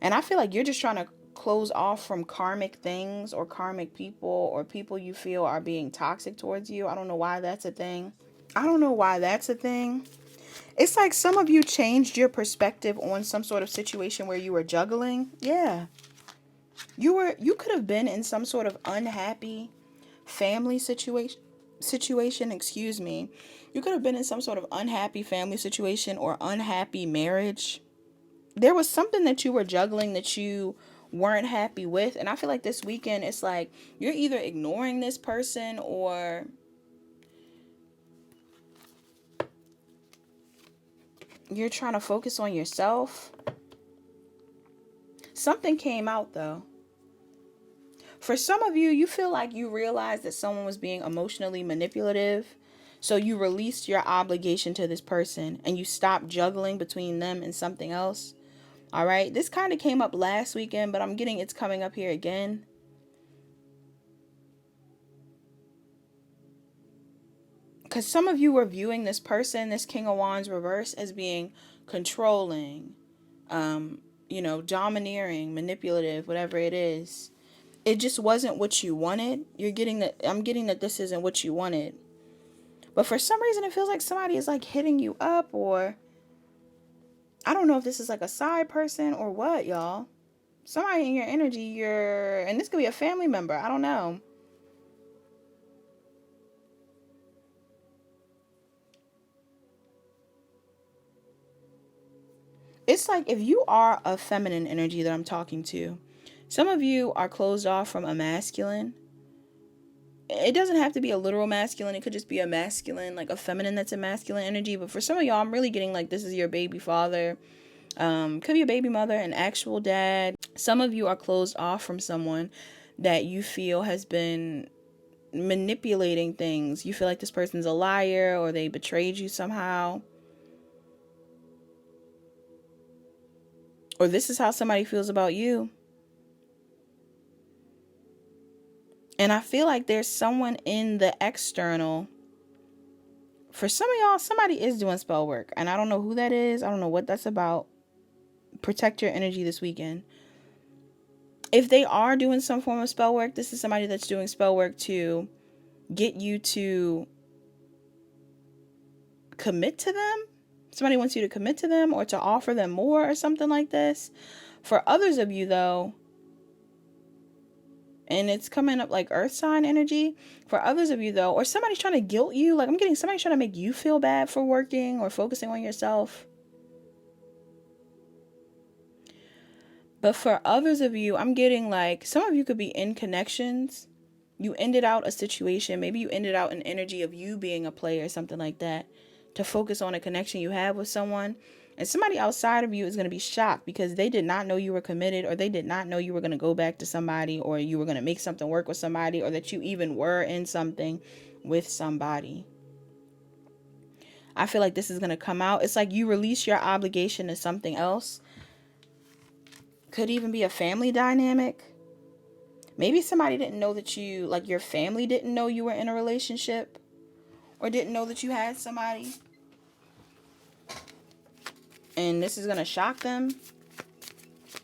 And I feel like you're just trying to close off from karmic things or karmic people or people you feel are being toxic towards you. I don't know why that's a thing. It's like some of you changed your perspective on some sort of situation where you were juggling. Yeah. You could have been in some sort of unhappy family situation, excuse me. You could have been in some sort of unhappy family situation or unhappy marriage. There was something that you were juggling that you weren't happy with, and I feel like this weekend it's like you're either ignoring this person or you're trying to focus on yourself. Something came out though. For some of you, you feel like you realized that someone was being emotionally manipulative. So you released your obligation to this person and you stopped juggling between them and something else. All right. This kind of came up last weekend, but I'm getting it's coming up here again. Because some of you were viewing this person, this King of Wands reverse, as being controlling, domineering, manipulative, whatever it is. it just wasn't what you wanted. I'm getting that this isn't what you wanted. But for some reason, it feels like somebody is like hitting you up, or I don't know if this is like a side person or what, y'all. Somebody in your energy, and this could be a family member. I don't know. It's like if you are a feminine energy that I'm talking to, some of you are closed off from a masculine. It doesn't have to be a literal masculine. It could just be a masculine, like a feminine that's a masculine energy. But for some of y'all, I'm really getting like this is your baby father. Could be a baby mother, an actual dad. Some of you are closed off from someone that you feel has been manipulating things. You feel like this person's a liar or they betrayed you somehow. Or this is how somebody feels about you. And I feel like there's someone in the external. For some of y'all, somebody is doing spell work. And I don't know who that is. I don't know what that's about. Protect your energy this weekend. If they are doing some form of spell work, this is somebody that's doing spell work to get you to commit to them. Somebody wants you to commit to them or to offer them more or something like this. For others of you, though, and it's coming up like earth sign energy. For others of you, though, or somebody's trying to guilt you. Like I'm getting somebody trying to make you feel bad for working or focusing on yourself. But for others of you, I'm getting like some of you could be in connections. You ended out a situation. Maybe you ended out an energy of you being a player or something like that to focus on a connection you have with someone. And somebody outside of you is going to be shocked because they did not know you were committed, or they did not know you were going to go back to somebody, or you were going to make something work with somebody, or that you even were in something with somebody. I feel like this is going to come out. It's like you release your obligation to something else. Could even be a family dynamic. Maybe somebody didn't know that you, like your family didn't know you were in a relationship, or didn't know that you had somebody. And this is going to shock them.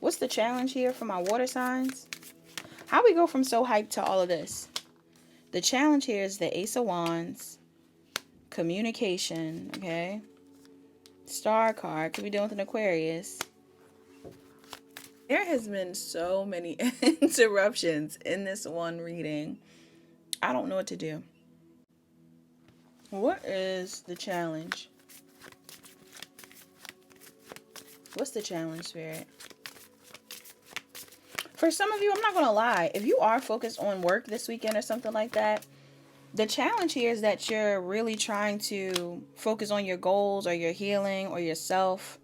What's the challenge here for my water signs? How we go from so hyped to all of this? The challenge here is the Ace of Wands. Communication, okay? Star card. Could be dealing with an Aquarius. There has been so many interruptions in this one reading. I don't know what to do. What is the challenge? What's the challenge, Spirit? For some of you, I'm not going to lie. If you are focused on work this weekend or something like that, the challenge here is that you're really trying to focus on your goals or your healing or yourself.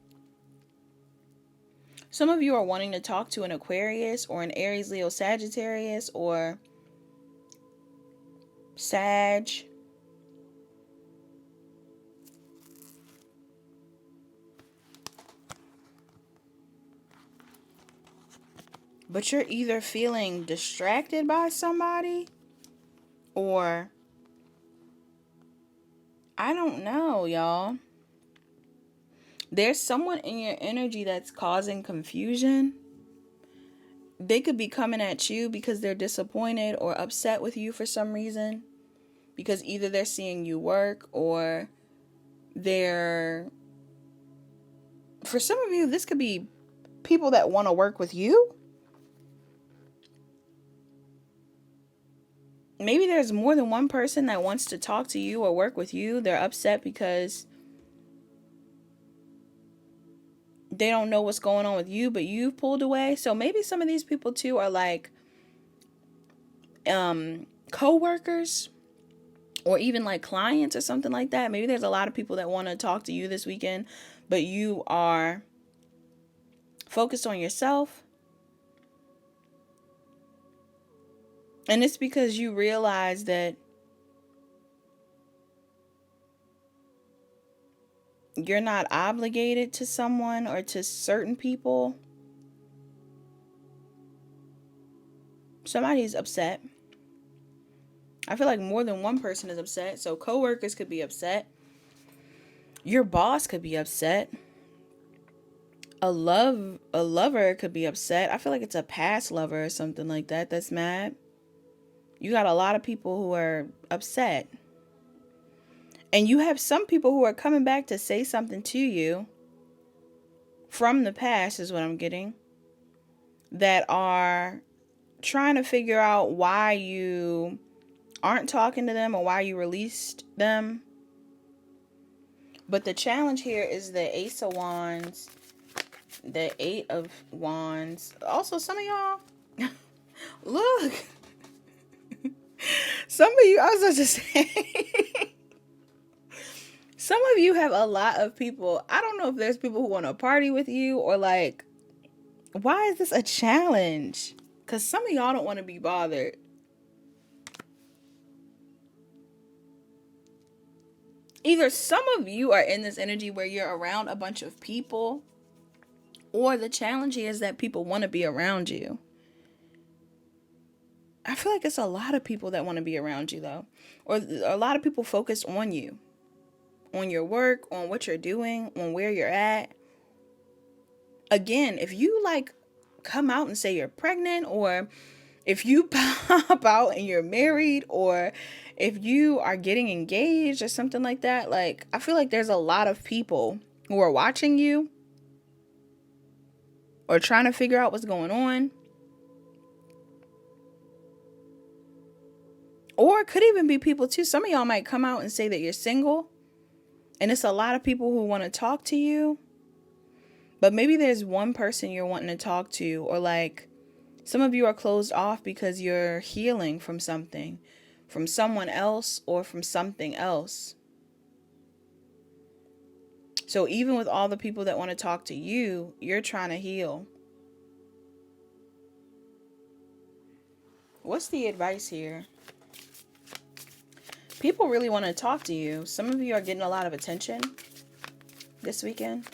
Some of you are wanting to talk to an Aquarius or an Aries, Leo, Sagittarius, or Sag. But you're either feeling distracted by somebody, or I don't know, y'all. There's someone in your energy that's causing confusion. They could be coming at you because they're disappointed or upset with you for some reason. Because either they're seeing you work, or they're... For some of you, this could be people that want to work with you. Maybe there's more than one person that wants to talk to you or work with you. They're upset because they don't know what's going on with you, but you've pulled away. So maybe some of these people too are like co-workers, or even like clients or something like that. Maybe there's a lot of people that want to talk to you this weekend, but you are focused on yourself. And it's because you realize that you're not obligated to someone or to certain people. Somebody's upset. I feel like more than one person is upset. So coworkers could be upset. Your boss could be upset. A lover could be upset. I feel like it's a past lover or something like that that's mad. You got a lot of people who are upset. And you have some people who are coming back to say something to you from the past, is what I'm getting, that are trying to figure out why you aren't talking to them or why you released them. But the challenge here is the Ace of Wands, the Eight of Wands. Also, some of y'all, look, some of you, I was just saying, some of you have a lot of people. I don't know if there's people who want to party with you or like, why is this a challenge? Because some of y'all don't want to be bothered. Either some of you are in this energy where you're around a bunch of people, or the challenge here is that people want to be around you. I feel like it's a lot of people that want to be around you, though. Or a lot of people focused on you, on your work, on what you're doing, on where you're at. Again, if you like come out and say you're pregnant, or if you pop out and you're married, or if you are getting engaged or something like that, like, I feel like there's a lot of people who are watching you or trying to figure out what's going on. Or it could even be people too. Some of y'all might come out and say that you're single, and it's a lot of people who want to talk to you. But maybe there's one person you're wanting to talk to, or like some of you are closed off because you're healing from something, from someone else or from something else. So even with all the people that want to talk to you, you're trying to heal. What's the advice here? People really want to talk to you. Some of you are getting a lot of attention this weekend.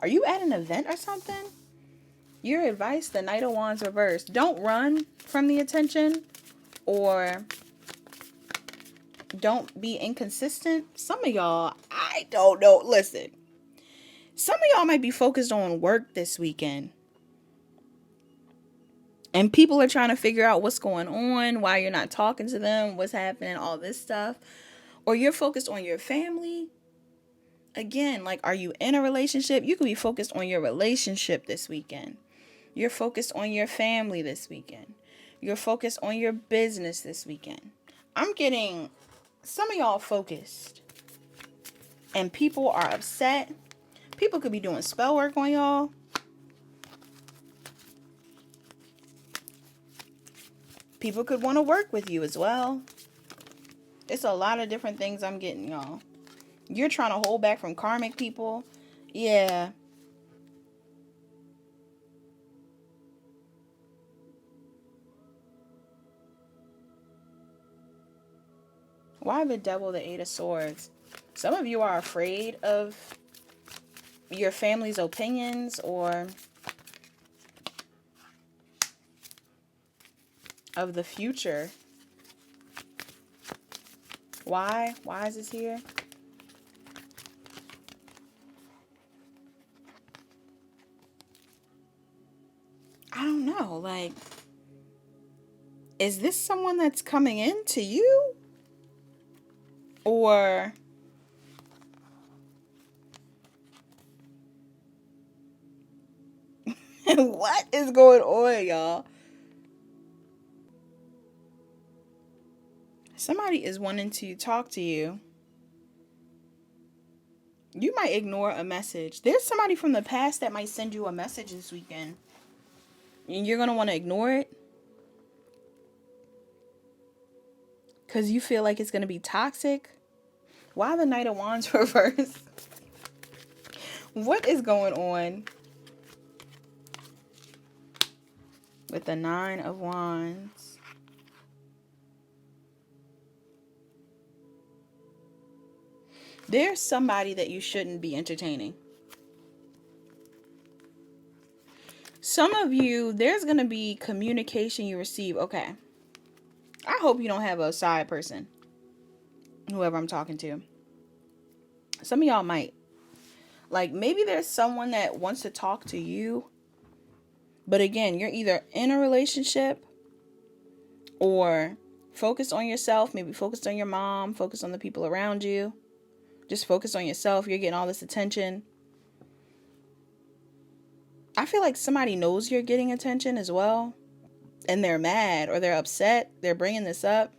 Are you at an event or something? Your advice, the Knight of Wands reversed. Don't run from the attention, or don't be inconsistent. Some of y'all, I don't know. Listen, some of y'all might be focused on work this weekend, and people are trying to figure out what's going on, why you're not talking to them, what's happening, all this stuff. Or you're focused on your family. Again, like, are you in a relationship? You could be focused on your relationship this weekend. You're focused on your family this weekend. You're focused on your business this weekend. I'm getting some of y'all focused, and people are upset. People could be doing spell work on y'all. People could want to work with you as well. It's a lot of different things I'm getting, y'all. You're trying to hold back from karmic people. Yeah. Why the Devil, the Eight of Swords? Some of you are afraid of your family's opinions, or of the future. Why? Why is this here? I don't know. Like, is this someone that's coming in to you? Or what is going on, y'all? Somebody is wanting to talk to you. You might ignore a message. There's somebody from the past that might send you a message this weekend, and you're going to want to ignore it because you feel like it's going to be toxic. Why the Knight of Wands reverse? What is going on with the Nine of Wands? There's somebody that you shouldn't be entertaining. Some of you, there's going to be communication you receive. Okay. I hope you don't have a side person, whoever I'm talking to. Some of y'all might. Like, maybe there's someone that wants to talk to you. But again, you're either in a relationship or focused on yourself. Maybe focused on your mom, focused on the people around you. Just focus on yourself. You're getting all this attention. I feel like somebody knows you're getting attention as well. And they're mad or they're upset. They're bringing this up.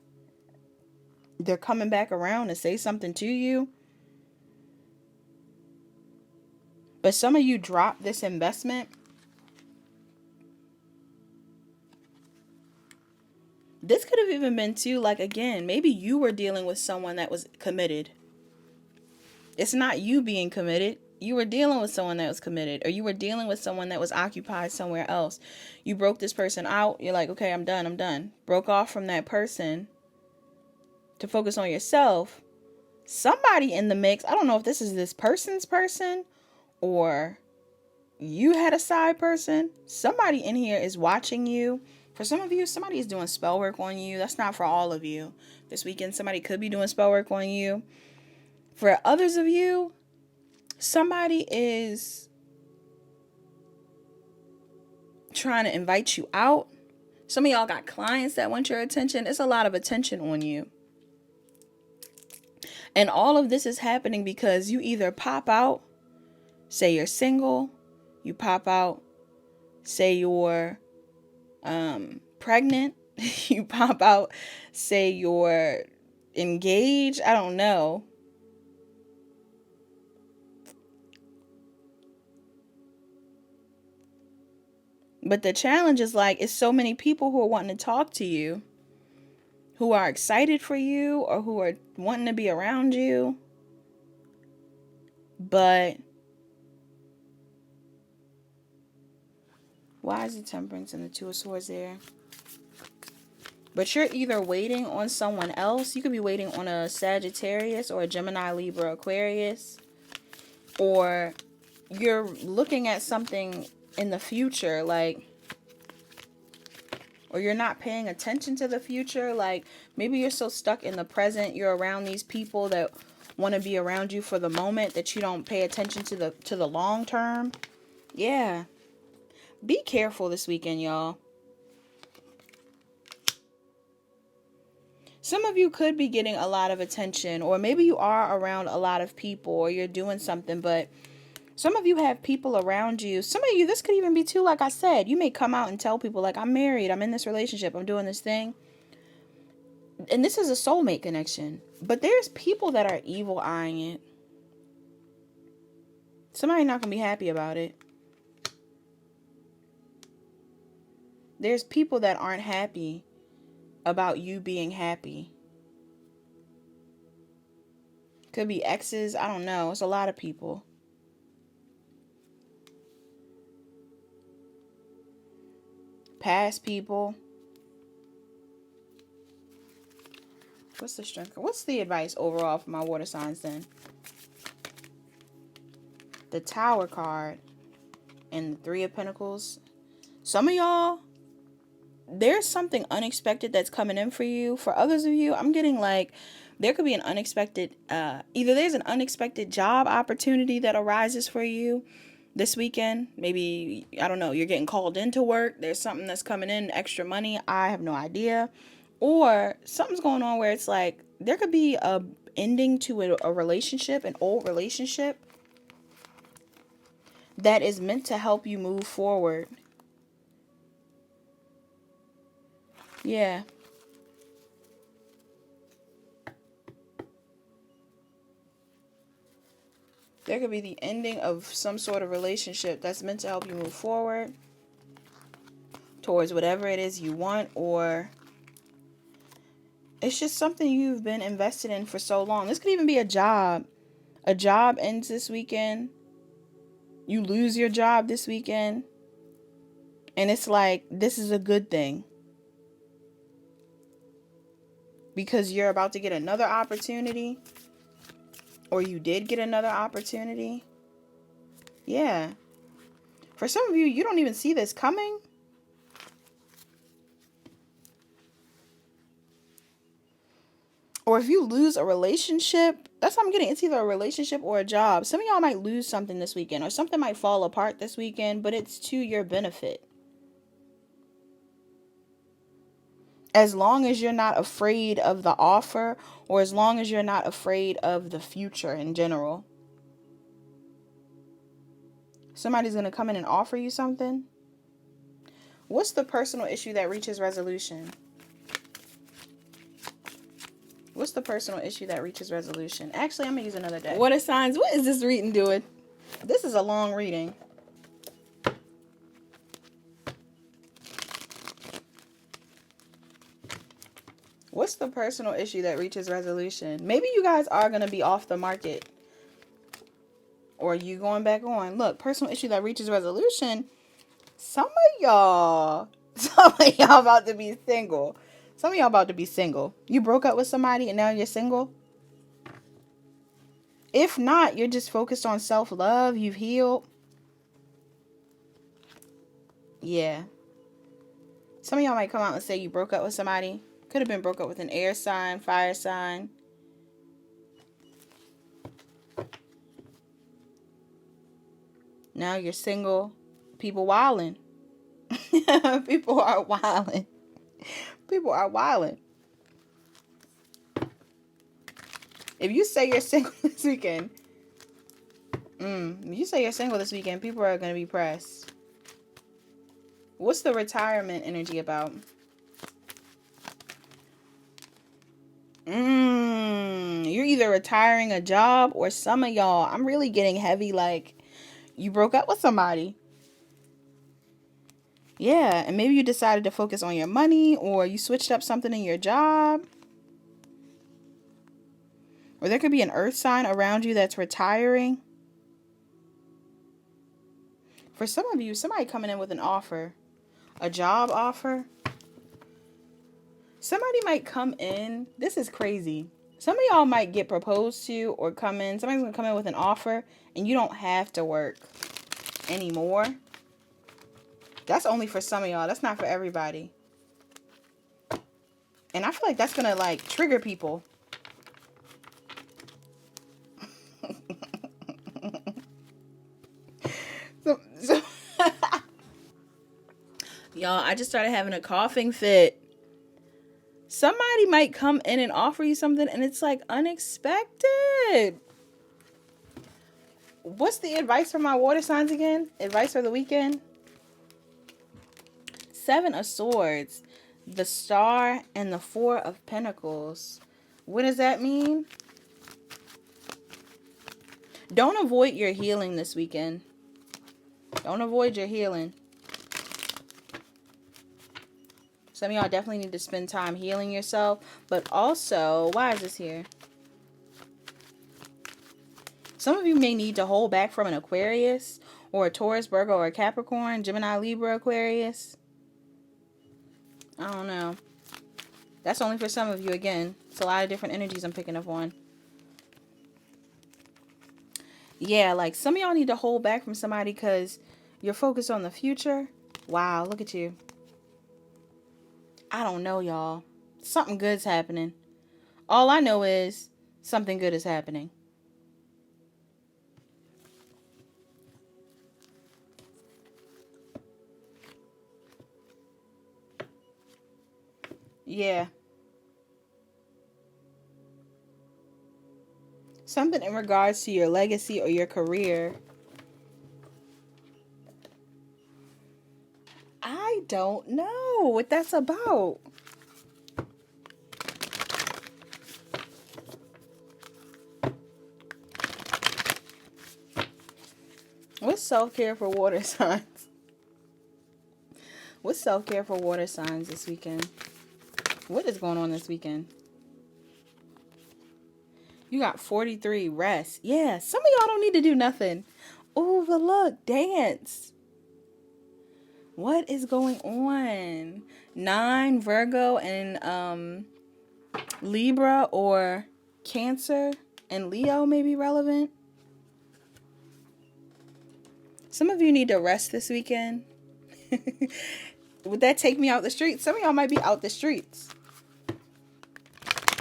They're coming back around to say something to you. But some of you dropped this investment. This could have even been too, like, again, maybe you were dealing with someone that was committed. It's not you being committed. You were dealing with someone that was committed, or you were dealing with someone that was occupied somewhere else. You broke this person out. You're like, okay, I'm done. Broke off from that person to focus on yourself. Somebody in the mix, I don't know if this is this person's person or you had a side person. Somebody in here is watching you. For some of you, somebody is doing spell work on you. That's not for all of you. This weekend, somebody could be doing spell work on you. For others of you, somebody is trying to invite you out. Some of y'all got clients that want your attention. It's a lot of attention on you. And all of this is happening because you either pop out, say you're single, you pop out, say you're pregnant, you pop out, say you're engaged, I don't know. But the challenge is like, it's so many people who are wanting to talk to you, who are excited for you or who are wanting to be around you. But why is the Temperance and the Two of Swords there? But you're either waiting on someone else. You could be waiting on a Sagittarius or a Gemini, Libra, Aquarius. Or you're looking at something in the future, like, or you're not paying attention to the future. Like, maybe you're so stuck in the present. You're around these people that want to be around you for the moment that you don't pay attention to the long term. Yeah. Be careful this weekend, y'all. Some of you could be getting a lot of attention, or maybe you are around a lot of people, or you're doing something, but some of you have people around you. Some of you, this could even be too, like I said, you may come out and tell people, like, I'm married, I'm in this relationship, I'm doing this thing. And this is a soulmate connection. But there's people that are evil eyeing it. Somebody not going to be happy about it. There's people that aren't happy about you being happy. Could be exes, I don't know. It's a lot of people. Past people. What's the strength? What's the advice overall for my water signs then? The Tower card and the Three of Pentacles. Some of y'all, there's something unexpected that's coming in for you. For others of you, I'm getting like there could be an unexpected, either there's an unexpected job opportunity that arises for you this weekend. Maybe, I don't know, you're getting called into work. There's something that's coming in, extra money. I have no idea. Or something's going on where it's like there could be a ending to a relationship, an old relationship that is meant to help you move forward. Yeah. There could be the ending of some sort of relationship that's meant to help you move forward towards whatever it is you want, or it's just something you've been invested in for so long. This could even be a job. A job ends this weekend. You lose your job this weekend. And it's like, this is a good thing. Because you're about to get another opportunity. Or you did get another opportunity. Yeah. For some of you, you don't even see this coming. Or if you lose a relationship, That's what I'm getting. It's either a relationship or a job. Some of y'all might lose something this weekend, or something might fall apart this weekend, but it's to your benefit. As long as you're not afraid of the offer, or as long as you're not afraid of the future in general. Somebody's going to come in and offer you something. What's the personal issue that reaches resolution? What's the personal issue that reaches resolution? Actually, I'm going to use another deck. Water signs, what is this reading doing? This is a long reading. What's the personal issue that reaches resolution? Maybe you guys are going to be off the market. Or you going back on. Look, personal issue that reaches resolution. Some of y'all about to be single. Some of y'all about to be single. You broke up with somebody and now you're single. If not, you're just focused on self-love. You've healed. Yeah. Some of y'all might come out and say you broke up with somebody. Could have been broke up with an air sign, fire sign. Now you're single. People wilding. People are wilding. People are wilding. If you say you're single this weekend, if you say you're single this weekend, people are going to be pressed. What's the retirement energy about? You're either retiring a job, or some of y'all, I'm really getting heavy, like you broke up with somebody. Yeah, and maybe you decided to focus on your money, or you switched up something in your job. Or there could be an earth sign around you that's retiring. For some of you, somebody coming in with an offer, a job offer. Somebody might come in. This is crazy. Some of y'all might get proposed to or come in. Somebody's going to come in with an offer and you don't have to work anymore. That's only for some of y'all. That's not for everybody. And I feel like that's going to like trigger people. So y'all, I just started having a coughing fit. Somebody might come in and offer you something and it's like unexpected. What's the advice for my water signs again? Advice for the weekend? 7 of Swords, the Star, and the 4 of Pentacles. What does that mean? Don't avoid your healing this weekend. Don't avoid your healing. Some of y'all definitely need to spend time healing yourself. But also, why is this here? Some of you may need to hold back from an Aquarius, or a Taurus, Virgo, or a Capricorn, Gemini, Libra, Aquarius. I don't know. That's only for some of you again. It's a lot of different energies I'm picking up on. Yeah, like some of y'all need to hold back from somebody because you're focused on the future. Wow, look at you. I don't know, y'all. Something good's happening. All I know is something good is happening. Yeah. Something in regards to your legacy or your career. I don't know what that's about. What's self-care for water signs? What's self-care for water signs this weekend? What is going on this weekend? You got 43, rest. Yeah, some of y'all don't need to do nothing. Oh, but look, dance. What is going on? 9, Virgo, and Libra or Cancer and Leo may be relevant. Some of you need to rest this weekend. Would that take me out the streets? Some of y'all might be out the streets.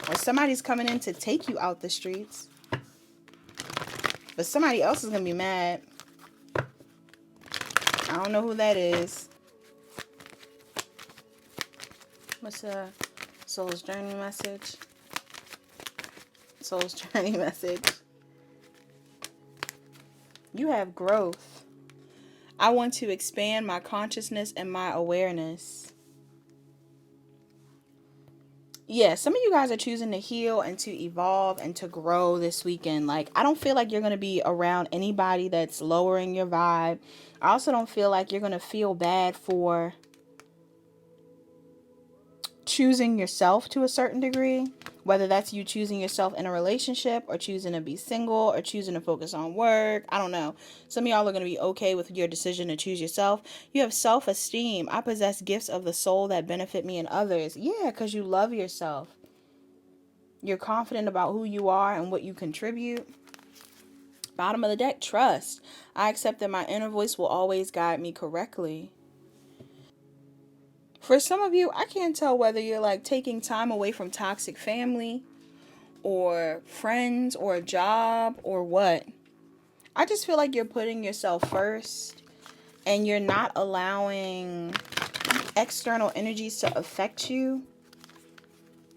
Or somebody's coming in to take you out the streets. But somebody else is going to be mad. I don't know who that is. What's the Soul's Journey message? Soul's Journey message. You have growth. I want to expand my consciousness and my awareness. Yeah, some of you guys are choosing to heal and to evolve and to grow this weekend. Like, I don't feel like you're going to be around anybody that's lowering your vibe. I also don't feel like you're going to feel bad for choosing yourself to a certain degree. Whether that's you choosing yourself in a relationship or choosing to be single or choosing to focus on work. I don't know. Some of y'all are going to be okay with your decision to choose yourself. You have self-esteem. I possess gifts of the soul that benefit me and others. Yeah, because you love yourself. You're confident about who you are and what you contribute. Bottom of the deck, trust. I accept that my inner voice will always guide me correctly. For some of you, I can't tell whether you're like taking time away from toxic family or friends or a job or what. I just feel like you're putting yourself first and you're not allowing external energies to affect you.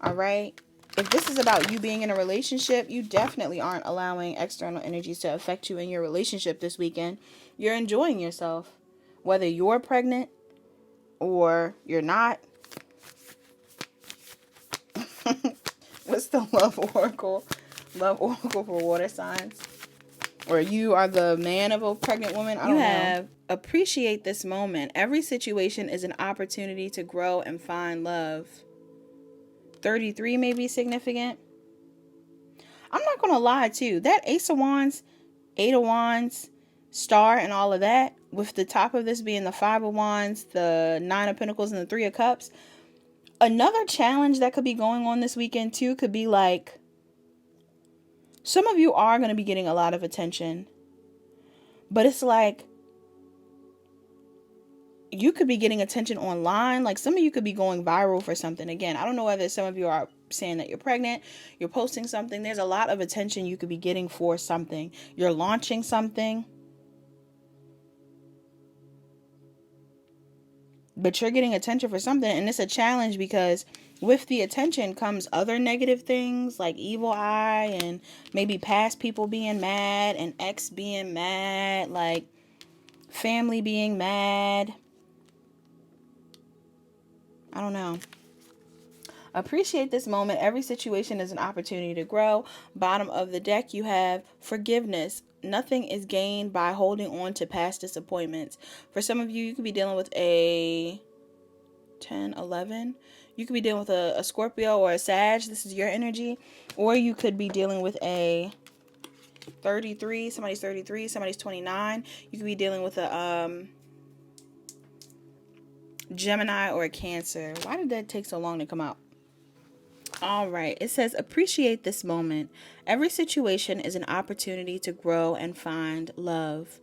All right? If this is about you being in a relationship, you definitely aren't allowing external energies to affect you in your relationship this weekend. You're enjoying yourself. Whether you're pregnant or you're not. What's the love oracle? Love oracle for water signs. Or you are the man of a pregnant woman. I don't know. Appreciate this moment. Every situation is an opportunity to grow and find love. 33 may be significant. I'm not going to lie too. That Ace of Wands, 8 of Wands, Star and all of that, with the top of this being the 5 of Wands, the 9 of Pentacles, and the 3 of Cups. Another challenge that could be going on this weekend too could be like, some of you are going to be getting a lot of attention. But it's like, you could be getting attention online. Like, some of you could be going viral for something. Again, I don't know whether some of you are saying that you're pregnant, you're posting something. There's a lot of attention you could be getting for something. You're launching something. But you're getting attention for something, and it's a challenge because with the attention comes other negative things like evil eye and maybe past people being mad and ex being mad, like family being mad. I don't know. Appreciate this moment. Every situation is an opportunity to grow. Bottom of the deck, you have forgiveness. Nothing is gained by holding on to past disappointments. For some of you, you could be dealing with a 10, 11. You could be dealing with a Scorpio or a Sag. This is your energy. Or you could be dealing with a 33. Somebody's 33. Somebody's 29. You could be dealing with a Gemini or a Cancer. Why did that take so long to come out? All right. It says, appreciate this moment. Every situation is an opportunity to grow and find love.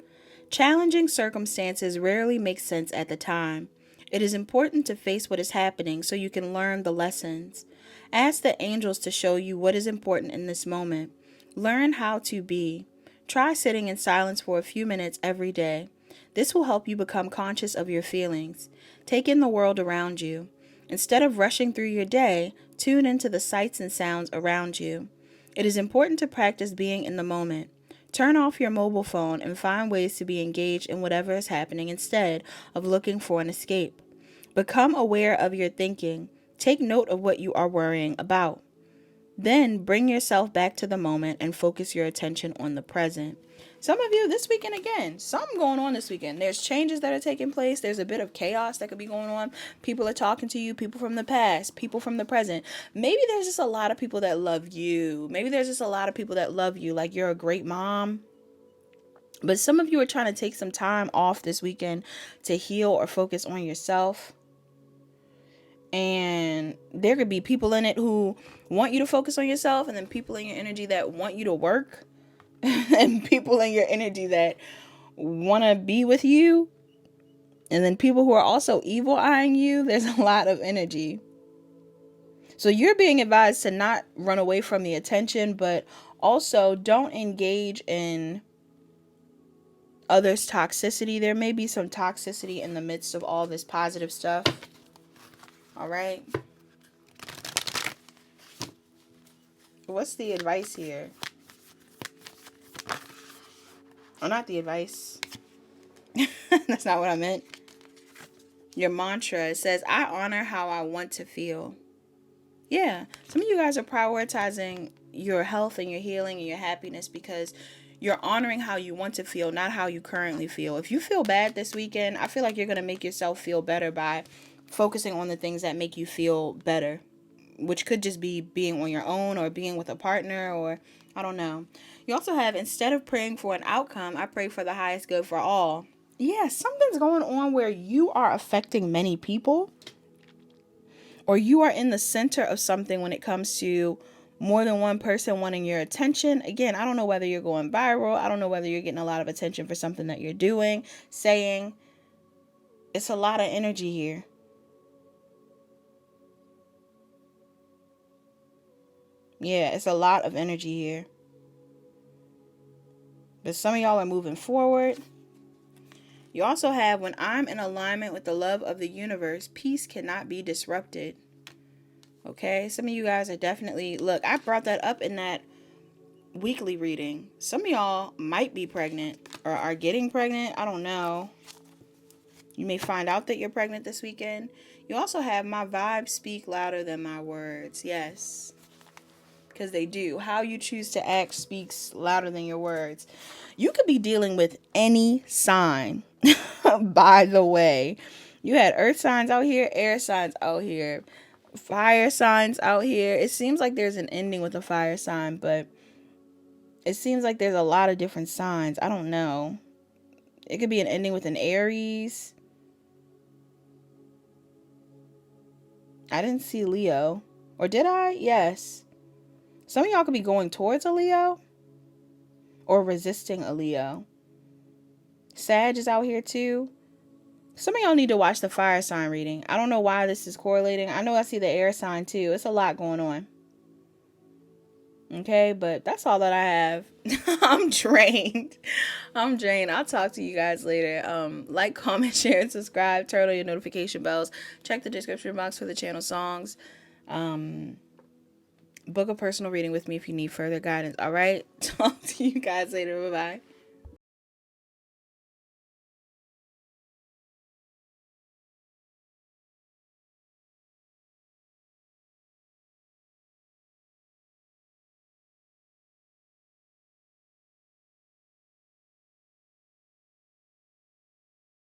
Challenging circumstances rarely make sense at the time. It is important to face what is happening so you can learn the lessons. Ask the angels to show you what is important in this moment. Learn how to be. Try sitting in silence for a few minutes every day. This will help you become conscious of your feelings. Take in the world around you. Instead of rushing through your day, tune into the sights and sounds around you. It is important to practice being in the moment. Turn off your mobile phone and find ways to be engaged in whatever is happening instead of looking for an escape. Become aware of your thinking. Take note of what you are worrying about. Then bring yourself back to the moment and focus your attention on the present. Some of you this weekend, again, something going on this weekend. There's changes that are taking place. There's a bit of chaos that could be going on. People are talking to you, people from the past, people from the present. Maybe there's just a lot of people that love you. Maybe there's just a lot of people that love you, like you're a great mom. But some of you are trying to take some time off this weekend to heal or focus on yourself. And there could be people in it who want you to focus on yourself, and then people in your energy that want you to work, and people in your energy that want to be with you, and then people who are also evil eyeing you. There's a lot of energy. So you're being advised to not run away from the attention, but Also, don't engage in others' toxicity. There may be some toxicity in the midst of all this positive stuff. All right. What's the advice here? Oh, not the advice. That's not what I meant. Your mantra, it says, I honor how I want to feel. Yeah. Some of you guys are prioritizing your health and your healing and your happiness because you're honoring how you want to feel, not how you currently feel. If you feel bad this weekend, I feel like you're going to make yourself feel better by focusing on the things that make you feel better, which could just be being on your own or being with a partner, or I don't know. You also have, instead of praying for an outcome, I pray for the highest good for all. Yeah, something's going on where you are affecting many people, or you are in the center of something when it comes to more than one person wanting your attention. Again, I don't know whether you're going viral. I don't know whether you're getting a lot of attention for something that you're doing, saying. It's a lot of energy here. Yeah, it's a lot of energy here. But some of y'all are moving forward. You also have, when I'm in alignment with the love of the universe, peace cannot be disrupted. Okay, some of you guys are definitely, look, I brought that up in that weekly reading. Some of y'all might be pregnant or are getting pregnant. I don't know. You may find out that you're pregnant this weekend. You also have, my vibes speak louder than my words. Yes, because they do. How you choose to act speaks louder than your words. You could be dealing with any sign, by the way. You had earth signs out here, air signs out here, fire signs out here. It seems like there's an ending with a fire sign, but it seems like there's a lot of different signs. I don't know. It could be an ending with an Aries. I didn't see Leo. Or did I? Yes. Some of y'all could be going towards a Leo or resisting a Leo. Sag is out here too. Some of y'all need to watch the fire sign reading. I don't know why this is correlating. I know I see the air sign too. It's a lot going on. Okay, but that's all that I have. I'm drained. I'm drained. I'll talk to you guys later. Like, comment, share, and subscribe. Turn on your notification bells. Check the description box for the channel songs. Book a personal reading with me if you need further guidance. All right. Talk to you guys later. Bye-bye.